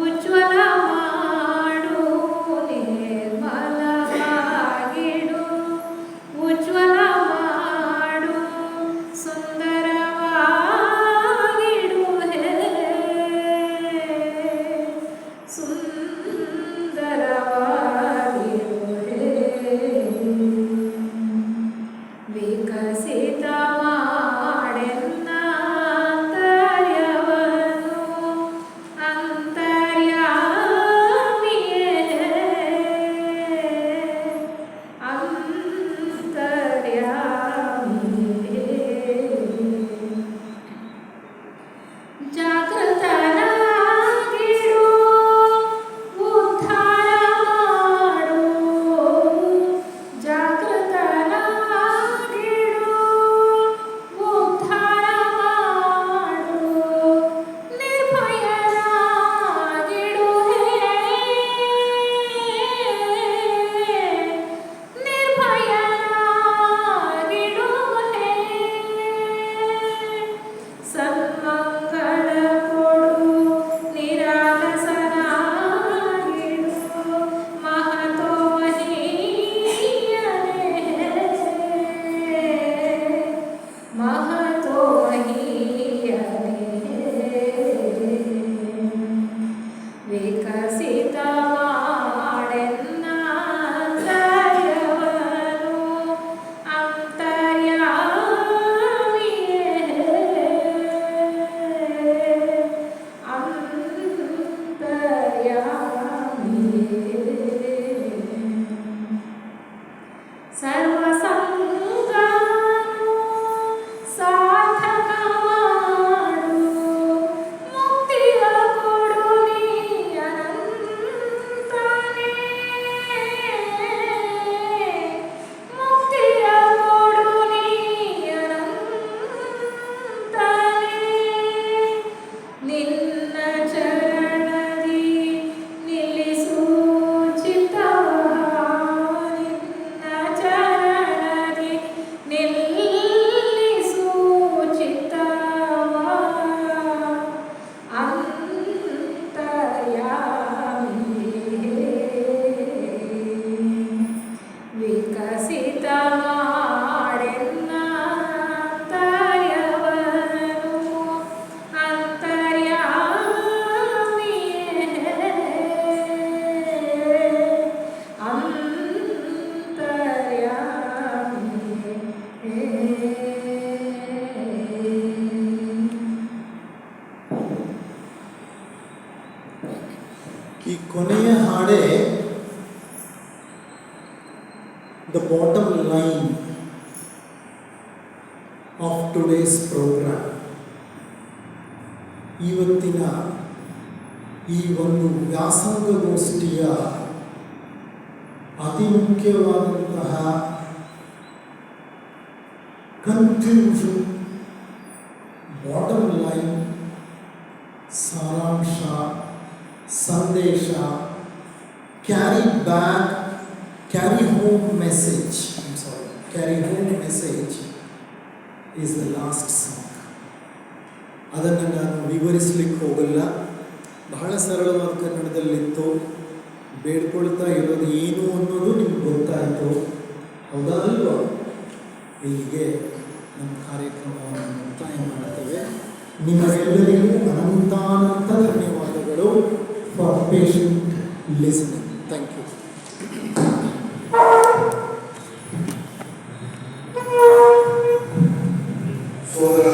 ಉಜ್ವಲ ಮಾಡು ನಿರ್ಮಲವಾಗಿಡು ಉಜ್ವಲ ಮಾಡು ಸುಂದರವಾಗಿಡು ಹೇ ಸುಂದರವಾಗಿಡು ಹೇ ವಿಕಸಿತ ಜಾಗೃತನಾಗಿಡು ಉದ್ಧಾರ ಮಾಡು ಜಾಗೃತನಾಗಿಡು ಉದ್ಧಾರ ಮಾಡು ನಿರ್ಭಯನಾಗಿಡು ಹೇ ನಿರ್ಭಯನಾಗಿಡು ಹೇ ಸನ್ಮಂಗಳ ಕೊಡು ನಿರಾಲಸನಾಗಿಡು ಮಹತೋಹೀಯನೇ ಮಹತೋಹೀಯನೇ ವಿಕಸಿತ ಮಾಡೆನ್ನ ಅಂತರ್ಯವನು ಅಂತರ್ಯಾಮಿಯೇ ಅಂತರ್ಯಾಮಿಯೇ ಸರ್ವಸಂಗನು ಸಾರ್ಥಕ ಮಾಡು ಮುಕ್ತಿಯ ಕೊಡು ನೀ ಅನಂತನೇ ಮುಕ್ತಿಯ ಕೊಡು ನೀ ಅನಂತನೇ ನಿನ್ನ ಚರಣದಿ ನಿಲ್ಲಿಸು ಚಿತ್ತವ ನಿನ್ನ ಚರಣ ಈ ಕೊನೆಯ ಹಾಡೇ the bottom line of today's programme. ಇವತ್ತಿನ ಈ ಒಂದು ವ್ಯಾಸಂಗಗೋಷ್ಠಿಯ ಅತಿ ಮುಖ್ಯವಾದಂತಹ ಕನ್ಕ್ಲೂಷನ್, ಬಾಟಮ್ ಲೈನ್, ಸಾರಾಂಶ, ಸಂದೇಶ, carry back, carry home message is the last song. ಅದನ್ನು ನಾನು ವಿವರಿಸಲಿಕ್ಕೆ ಹೋಗಲ್ಲ, ಬಹಳ ಸರಳವಾದ ಕನ್ನಡದಲ್ಲಿತ್ತು. ಬೇಡ್ಕೊಳ್ತಾ ಇರೋದು ಏನು ಅನ್ನೋದು ನಿಮ್ಗೆ ಗೊತ್ತಾಯಿತು, ಹೌದಾ ಅಲ್ವಾ? ಇಲ್ಲಿಗೆ ನಮ್ಮ ಕಾರ್ಯಕ್ರಮವನ್ನು ಮುಕ್ತಾಯ ಮಾಡ್ತೇವೆ. ನಿಮಗೆಲ್ಲರಿಗೂ ಅನಂತಾನಂತ ಧನ್ಯವಾದಗಳು for patient listening. Thank you. ಸೋದರ